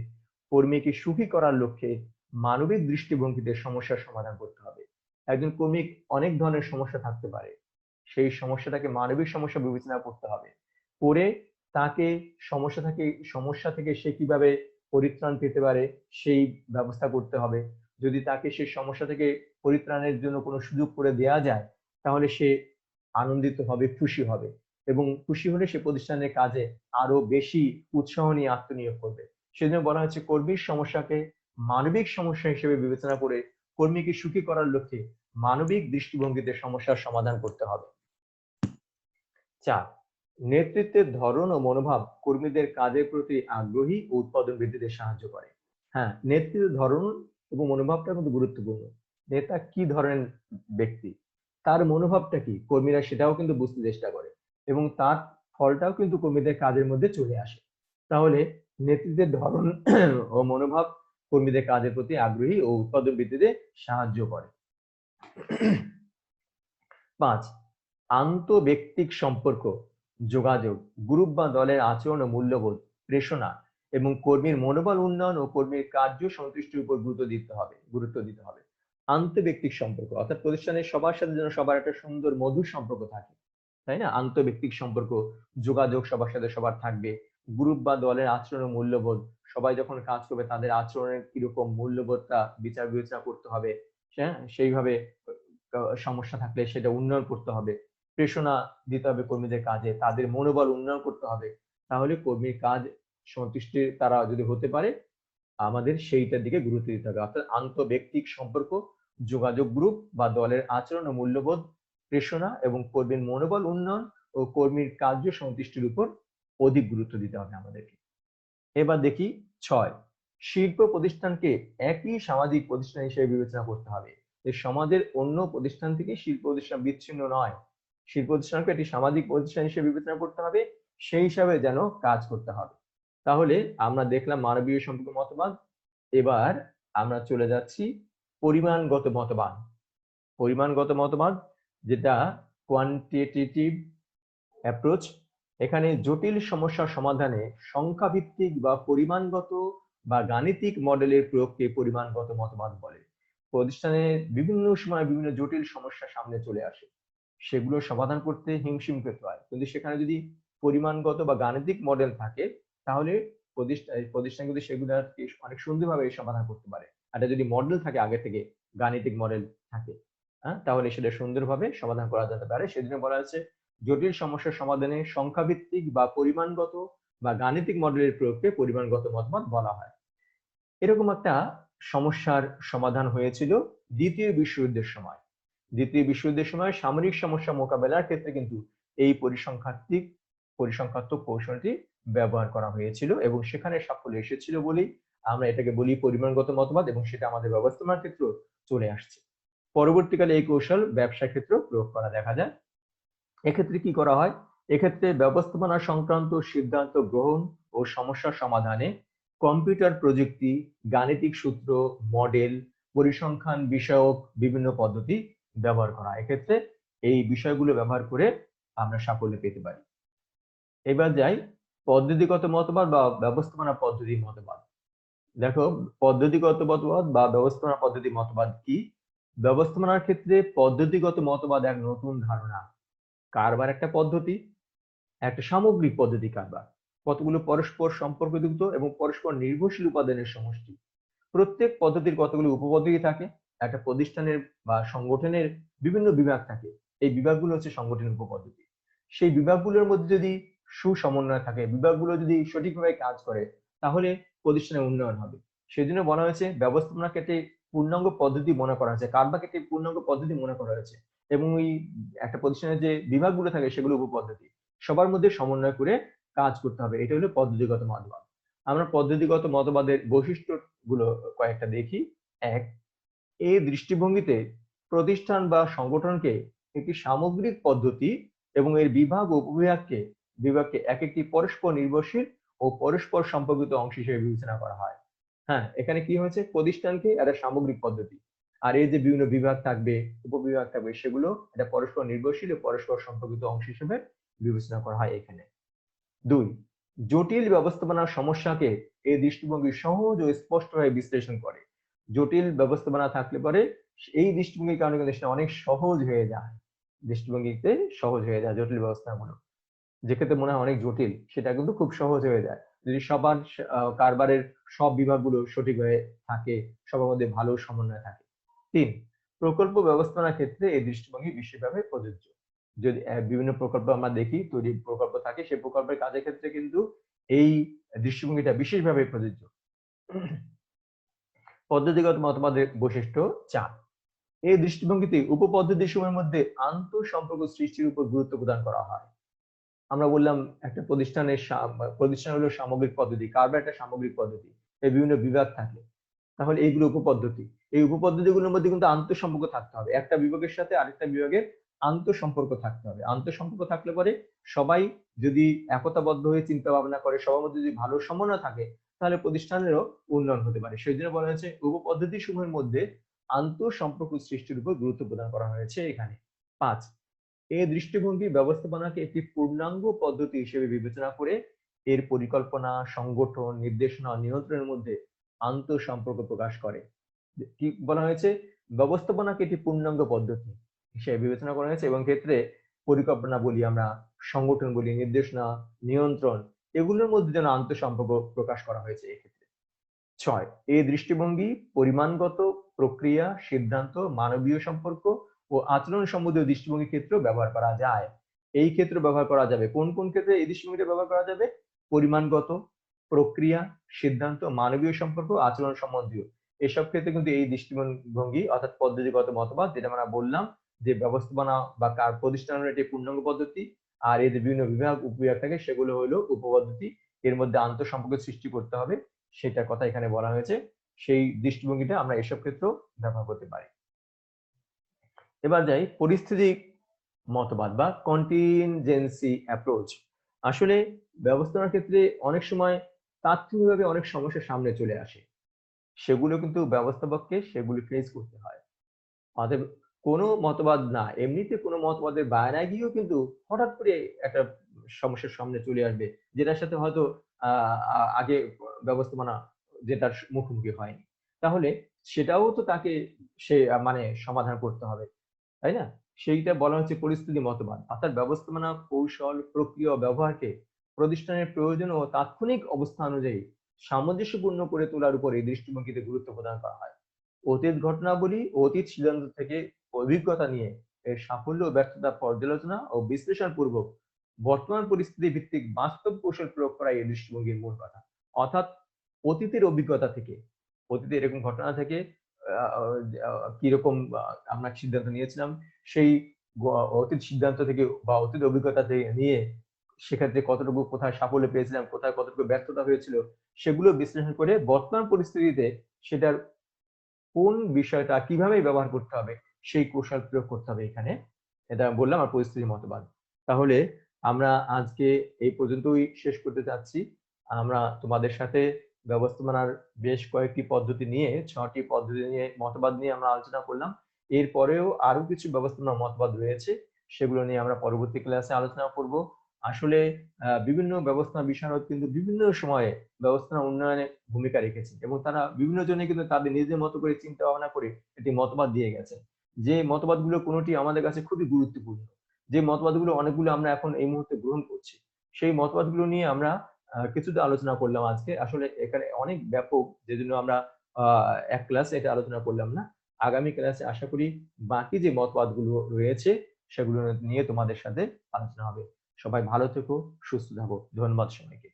কর্মীকে সুখী করার লক্ষ্যে মানবিক দৃষ্টিভঙ্গিতে সমস্যার সমাধান করতে হবে। একজন কর্মী অনেক ধরনের সমস্যা থাকতে পারে, সেই সমস্যাটাকে মানবিক সমস্যা বিবেচনা করতে হবে, করে তাকে সমস্যা থেকে সে কিভাবে পরিত্রাণ পেতে পারে সেই ব্যবস্থা করতে হবে। যদি তাকে সেই সমস্যা থেকে পরিত্রাণের জন্য কোনো সুযোগ করে দেওয়া যায়, তাহলে সে আনন্দিত হবে, খুশি হবে, এবং খুশি হলে সে প্রতিষ্ঠানের কাজে আরো বেশি উৎসাহ নিয়ে আত্মনিয়োগ করবে। সেজন্য বলা হচ্ছে কর্মীর সমস্যাকে মানবিক সমস্যা হিসেবে বিবেচনা করে কর্মীকে সুখী করার লক্ষ্যে মানবিক দৃষ্টিভঙ্গিতে সমস্যার সমাধান করতে হবে। 4, নেতৃত্বের ধরন ও মনোভাব কর্মীদের কাজের প্রতি আগ্রহী ও উৎপাদন বৃদ্ধিতে সাহায্য করে। হ্যাঁ, নেতৃত্বের ধরন এবং মনোভাবটা কিন্তু গুরুত্বপূর্ণ। নেতা কি ধরনের ব্যক্তি, তার মনোভাবটা কি, কর্মীরা সেটাও কিন্তু বুঝতে চেষ্টা করে, এবং তার ফলটাও কিন্তু কর্মীদের কাজের মধ্যে চলে আসে। তাহলে নেতৃত্বের ধরন ও মনোভাব কর্মীদের কাজের প্রতি আগ্রহী ও উৎপাদন বৃদ্ধিতে সাহায্য করে। 5, আন্তঃব্যক্তিক সম্পর্ক, যোগাযোগ, গ্রুপ বা দলের আচরণ ও মূল্যবোধ, প্রেরণা এবং কর্মীর মনোবল উন্নয়ন ও কর্মীর কার্য সন্তুষ্টির উপর গুরুত্ব দিতে হবে। আন্তঃব্যক্তিক সম্পর্ক অর্থাৎ প্রতিষ্ঠানের সবার সাথে যেন সবার একটা সুন্দর মধুর সম্পর্ক থাকে, তাই না? আন্তঃব্যক্তিক সম্পর্ক, যোগাযোগ সবার সাথে সবার থাকবে, গ্রুপ বা দলের আচরণ ও মূল্যবোধ, সবাই যখন কাজ করবে তাদের আচরণের কিরকম মূল্যবোধটা বিচার বিবেচনা করতে হবে, হ্যাঁ, সেইভাবে সমস্যা থাকলে সেটা উন্নয়ন করতে হবে। প্রেরণা দিতে হবে কর্মীদের কাজে, তাদের মনোবল উন্নয়ন করতে হবে, তাহলে কর্মীর কাজ সন্তুষ্টি তারা যদি হতে পারে, আমাদের সেইটার দিকে গুরুত্ব দিতে হবে। অর্থাৎ আন্তঃব্যক্তিক সম্পর্ক, যোগাযোগ, গ্রুপ বা দলের আচরণ ও মূল্যবোধ, প্রেরণা এবং কর্মীর মনোবল উন্নয়ন ও কর্মীর কার্য সন্তুষ্টির উপর অধিক গুরুত্ব দিতে হবে আমাদেরকে। এবার দেখি 6, শিল্প প্রতিষ্ঠানকে একই সামাজিক প্রতিষ্ঠান হিসেবে বিবেচনা করতে হবে। যে সমাজের অন্য প্রতিষ্ঠান থেকে শিল্প প্রতিষ্ঠান বিচ্ছিন্ন নয়, শিল্প প্রতিষ্ঠানকে একটি সামাজিক প্রতিষ্ঠান হিসেবে বিবেচনা করতে হবে, সেই হিসাবে যেন কাজ করতে হবে। তাহলে আমরা দেখলাম মানবীয় সম্পর্ক মতবাদ। এবার আমরা চলে যাচ্ছি পরিমাণগত মতবাদ। পরিমাণগত মতবাদ, যেটা কোয়ান্টিটেটিভ অ্যাপ্রোচ। এখানে জটিল সমস্যার সমাধানে সংখ্যা ভিত্তিক বা পরিমাণগত বা গাণিতিক মডেলের প্রয়োগকে পরিমাণগত মতবাদ বলে। প্রতিষ্ঠানে বিভিন্ন সময় বিভিন্ন জটিল সমস্যা সামনে চলে আসে, সেগুলো সমাধান করতে হিমশিম খেতে হয়, কিন্তু সেখানে যদি পরিমাণগত বা গাণিতিক মডেল থাকে, তাহলে প্রতিষ্ঠান কিন্তু সেগুলো অনেক সুন্দরভাবে সমাধান করতে পারে। আর যদি মডেল থাকে আগে থেকে, গাণিতিক মডেল থাকে, হ্যাঁ, তাহলে সেটা সুন্দরভাবে সমাধান করা যেতে পারে। সেজন্য বলা হচ্ছে জটিল সমস্যার সমাধানে সংখ্যাভিত্তিক বা পরিমাণগত বা গাণিতিক মডেলের প্রয়োগকে পরিমাণগত মতবাদ বলা হয়। এরকম একটা সমস্যার সমাধান হয়েছিল দ্বিতীয় বিশ্বযুদ্ধের সময়। দ্বিতীয় বিশ্বযুদ্ধের সময় সামরিক সমস্যা মোকাবেলার ক্ষেত্রে কিন্তু এই পরিসংখ্যাত্মক কৌশলটি ব্যবহার করা হয়েছিল, এবং সেখানে সাফল্য এসেছিল বলেই আমরা এটাকে বলি পরিমাণগত মতবাদ, এবং সেটা আমাদের ব্যবস্থাপনার ক্ষেত্রে চলে আসছে। পরবর্তীকালে এই কৌশল ব্যবসা ক্ষেত্রেও প্রয়োগ করা দেখা যায়। এক্ষেত্রে কি করা হয়? এক্ষেত্রে ব্যবস্থাপনা সংক্রান্ত সিদ্ধান্ত গ্রহণ ও সমস্যা সমাধানে কম্পিউটার প্রযুক্তি, গাণিতিক সূত্র, মডেল, পরিসংখ্যান বিষয়ক বিভিন্ন পদ্ধতি ব্যবহার করা হয়। এক্ষেত্রে এই বিষয়গুলো ব্যবহার করে আমরা সাফল্য পেতে পারি। এবার যাই পদ্ধতিগত মতবাদ বা ব্যবস্থাপনা পদ্ধতি মতবাদ। দেখো, পদ্ধতিগত মতবাদ বা ব্যবস্থাপনা পদ্ধতি মতবাদ কি? ব্যবস্থাপনার ক্ষেত্রে পদ্ধতিগত মতবাদ এক নতুন ধারণা। কারবার একটা পদ্ধতি, একটা সামগ্রিক পদ্ধতি কারবার, কতগুলো পরস্পর সম্পর্কযুক্ত এবং পরস্পর নির্ভরশীল উপাদানের সমষ্টি। প্রত্যেক পদ্ধতির কতগুলো উপপদ্ধতি থাকে। একটা প্রতিষ্ঠানের বা সংগঠনের বিভিন্ন বিভাগ থাকে, এই বিভাগগুলো হচ্ছে সংগঠনের উপপদ্ধতি। সেই বিভাগগুলোর মধ্যে যদি সুসমন্বয় থাকে, বিভাগগুলো যদি সঠিকভাবে কাজ করে, তাহলে প্রতিষ্ঠানের উন্নয়ন হবে। সেজন্য বলা হয়েছে ব্যবস্থাপনাকে একটি পূর্ণাঙ্গ পদ্ধতি মনে করা হয়েছে, কারবারকে একটি পূর্ণাঙ্গ পদ্ধতি মনে করা হয়েছে, এবং এই একটা প্রতিষ্ঠানের যে বিভাগগুলো থাকে সেগুলো উপপদ্ধতি, সবার মধ্যে সমন্বয় করে কাজ করতে হবে। এটা হলো পদ্ধতিগত মতবাদ। আমরা পদ্ধতিগত মতবাদের বৈশিষ্ট্যগুলো কয়েকটা দেখি। এক, এই দৃষ্টিভঙ্গিতে প্রতিষ্ঠান বা সংগঠনকে একটি সামগ্রিক পদ্ধতি এবং এর বিভাগ ও বিভাগকে এক একটি পরস্পর নির্ভরশীল ও পরস্পর সম্পর্কিত অংশ হিসেবে বিবেচনা করা হয়। হ্যাঁ, এখানে কি হয়েছে, প্রতিষ্ঠানকে একটা সামগ্রিক পদ্ধতি, আর এই যে বিভিন্ন বিভাগ থাকবে, উপবিভাগ থাকবে, সেগুলো এটা পরস্পর নির্ভরশীল ও পরস্পর সম্পর্কিত অংশ হিসেবে বিবেচনা করা হয় এখানে। দুই, জটিল ব্যবস্থাপনার সমস্যাকে এই দৃষ্টিভঙ্গি সহজ ও স্পষ্টভাবে বিশ্লেষণ করে। জটিল ব্যবস্থাপনা থাকলে পরে এই দৃষ্টিভঙ্গির কারণে কিন্তু সেটা অনেক সহজ হয়ে যায়, দৃষ্টিভঙ্গিতে সহজ হয়ে যায় জটিল ব্যবস্থাগুলো। যেক্ষেত্রে মনে হয় অনেক জটিল, সেটা কিন্তু খুব সহজ হয়ে যায় যদি সবার কারবারের সব বিভাগগুলো সঠিকভাবে থাকে, সবার মধ্যে ভালো সমন্বয় থাকে। তিন, প্রকল্প ব্যবস্থাপনার ক্ষেত্রে এই দৃষ্টিভঙ্গি বিশেষভাবে প্রযোজ্য। যদি বিভিন্ন প্রকল্প আমরা দেখি, তৈরি প্রকল্প থাকে, সেই প্রকল্পের কাজের ক্ষেত্রে কিন্তু এই দৃষ্টিভঙ্গিটা বিশেষভাবে প্রযোজ্য। পদ্ধতিগত মতবাদের বৈশিষ্ট্য 4, এই দৃষ্টিভঙ্গিতে উপপদ্ধতি সমূহের মধ্যে আন্তঃসম্পর্ক সৃষ্টির উপর গুরুত্ব প্রদান করা হয়। আমরা বললাম একটা প্রতিষ্ঠান হলো সামগ্রিক পদ্ধতি, কারবার একটা সামগ্রিক পদ্ধতি, এর বিভিন্ন বিভাগ থাকে, তাহলে এইগুলো উপপদ্ধতি। এই উপপদ্ধতিগুলোর মধ্যে কিন্তু আন্তঃসম্পর্ক থাকতে হবে, একটা বিভাগের সাথে আরেকটা বিভাগের আন্তঃসম্পর্ক থাকতে হবে। আন্তঃসম্পর্ক থাকলে পরে সবাই যদি একতাবদ্ধ হয়ে চিন্তা ভাবনা করে, সবার মধ্যে যদি ভালো সমন্বয় থাকে, তাহলে প্রতিষ্ঠানেরও উন্নয়ন হতে পারে। সেই জন্য বলা হয়েছে উপপদ্ধতি সমূহের মধ্যে আন্তঃসম্পর্ক সৃষ্টির উপর গুরুত্ব প্রদান করা হয়েছে এখানে। 5, এই দৃষ্টিভঙ্গি ব্যবস্থাপনাকে একটি পূর্ণাঙ্গ পদ্ধতি হিসেবে বিবেচনা করে এর পরিকল্পনা, সংগঠন, নির্দেশনা, নিয়ন্ত্রণের মধ্যে আন্তঃসম্পর্ক প্রকাশ করে। কি বলা হয়েছে, ব্যবস্থাপনাকে একটি পূর্ণাঙ্গ পদ্ধতি হিসেবে বিবেচনা করা হয়েছে এবং ক্ষেত্রে পরিকল্পনা বলি আমরা, সংগঠন বলি, নির্দেশনা, নিয়ন্ত্রণ, এগুলোর মধ্যে যেন আন্তঃসম্পর্ক প্রকাশ করা হয়েছে এক্ষেত্রে। 6, এই দৃষ্টিভঙ্গি পরিমাণগত, প্রক্রিয়া, সিদ্ধান্ত, মানবীয় সম্পর্ক ও আচরণ সম্বন্ধীয় দৃষ্টিভঙ্গির ক্ষেত্রেও ব্যবহার করা যায়। এই ক্ষেত্রে ব্যবহার করা যাবে, কোন কোন ক্ষেত্রে এই দৃষ্টিভঙ্গিটা ব্যবহার করা যাবে? পরিমাণগত, প্রক্রিয়া, সিদ্ধান্ত, মানবীয় সম্পর্ক, আচরণ সম্বন্ধীয়, এসব ক্ষেত্রে কিন্তু এই দৃষ্টিভঙ্গি অর্থাৎ পদ্ধতিগত মতবাদ, যেটা আমরা বললাম যে ব্যবস্থাপনা বা কার প্রতিষ্ঠানের একটি পূর্ণাঙ্গ পদ্ধতি, আর এই যে বিভিন্ন বিভাগ উপবিভাগ থাকে সেগুলো হলো উপপদ্ধতি, এর মধ্যে আন্তঃসম্পর্ক সৃষ্টি করতে হবে, সেটার কথা এখানে বলা হয়েছে। সেই দৃষ্টিভঙ্গিটা আমরা এসব ক্ষেত্রেও ব্যবহার করতে পারি। এবার যাই পরিস্থিতি মতবাদ বা কন্টিনজেন্সি অ্যাপ্রোচ। আসলে ব্যবস্থাপনার ক্ষেত্রে অনেক সময় তাৎক্ষণিকভাবে অনেক সমস্যার সামনে চলে আসে, সেগুলো কিন্তু ব্যবস্থাপককে সেগুলি ফেস করতে হয়। অতএব কোনো মতবাদ না, এমনিতে কোনো মতবাদের বাইরে গিয়েও কিন্তু হঠাৎ করে একটা সমস্যার সামনে চলে আসবে, যেটার সাথে হয়তো আগে ব্যবস্থাপনা যেটার মুখোমুখি হয়নি, তাহলে সেটাও তো তাকে সে মানে সমাধান করতে হবে, তাই না? সেইটা বলা হচ্ছে পরিস্থিতি মতবাদ, অর্থাৎ ব্যবস্থাপনা কৌশল, প্রক্রিয়া ও ব্যবহারকে প্রতিষ্ঠানের প্রয়োজন ও তাৎক্ষণিক অবস্থা অনুযায়ী সামঞ্জস্যপূর্ণ করে তোলার উপর এই দৃষ্টিভঙ্গিতে গুরুত্ব প্রদান করা হয়। অতীত ঘটনাবলী ও অতীত সিদ্ধান্ত থেকে অভিজ্ঞতা নিয়ে এর সাফল্য ও ব্যর্থতা পর্যালোচনা ও বিশ্লেষণ পূর্বক বর্তমান পরিস্থিতি ভিত্তিক বাস্তব কৌশল প্রয়োগ করা এই দৃষ্টিভঙ্গির মূল কথা। অর্থাৎ অতীতের অভিজ্ঞতা থেকে, অতীতে এরকম ঘটনা থেকে কিরকম আমরা সিদ্ধান্ত নিয়েছিলাম, সেই অতীত সিদ্ধান্ত থেকে বা অতীত অভিজ্ঞতা থেকে নিয়ে সেক্ষেত্রে কতটুকু কোথায় সাফল্য পেয়েছিলাম, কোথায় কতটুকু ব্যর্থতা হয়েছিল, সেগুলো বিশ্লেষণ করে বর্তমান পরিস্থিতিতে সেটার কোন বিষয়টা কিভাবে ব্যবহার করতে হবে সেই কৌশল প্রয়োগ করতে হবে এখানে। এটা বললাম আর পরিস্থিতি মতবাদ। তাহলে আমরা আজকে এই পর্যন্তই শেষ করতে চাচ্ছি। আমরা তোমাদের সাথে ব্যবস্থাপনার বেশ কয়েকটি পদ্ধতি নিয়ে, 6টি পদ্ধতি নিয়ে, মতবাদ নিয়ে আমরা আলোচনা করলাম। এরপরেও আরো কিছু ব্যবস্থাপনার মতবাদ রয়েছে, সেগুলো নিয়ে আমরা পরবর্তী ক্লাসে আলোচনা করব। আসলে বিভিন্ন ব্যবস্থাপনা বিশারদ কিন্তু বিভিন্ন সময়ে ব্যবস্থাপনা উন্নয়নে ভূমিকা রেখেছে এবং তারা বিভিন্ন জনে কিন্তু তাদের নিজের মতো করে চিন্তা ভাবনা করে একটি মতবাদ দিয়ে গেছে, যে মতবাদগুলো কোনোটি আমাদের কাছে খুবই গুরুত্বপূর্ণ, যে মতবাদগুলো অনেকগুলো আমরা এখন এই মুহূর্তে গ্রহণ করছি। সেই মতবাদগুলো নিয়ে আমরা কিছুটা আলোচনা করলাম আজকে। আসলে এখানে অনেক ব্যাপক, যেজন্য আমরা এক ক্লাসে এটা আলোচনা করলাম না। আগামী ক্লাসে আশা করি বাকি যে মতবাদগুলো রয়েছে সেগুলো নিয়ে তোমাদের সাথে আলোচনা হবে। সবাই ভালো থেকো, সুস্থ থাকো। ধন্যবাদ সবাইকে।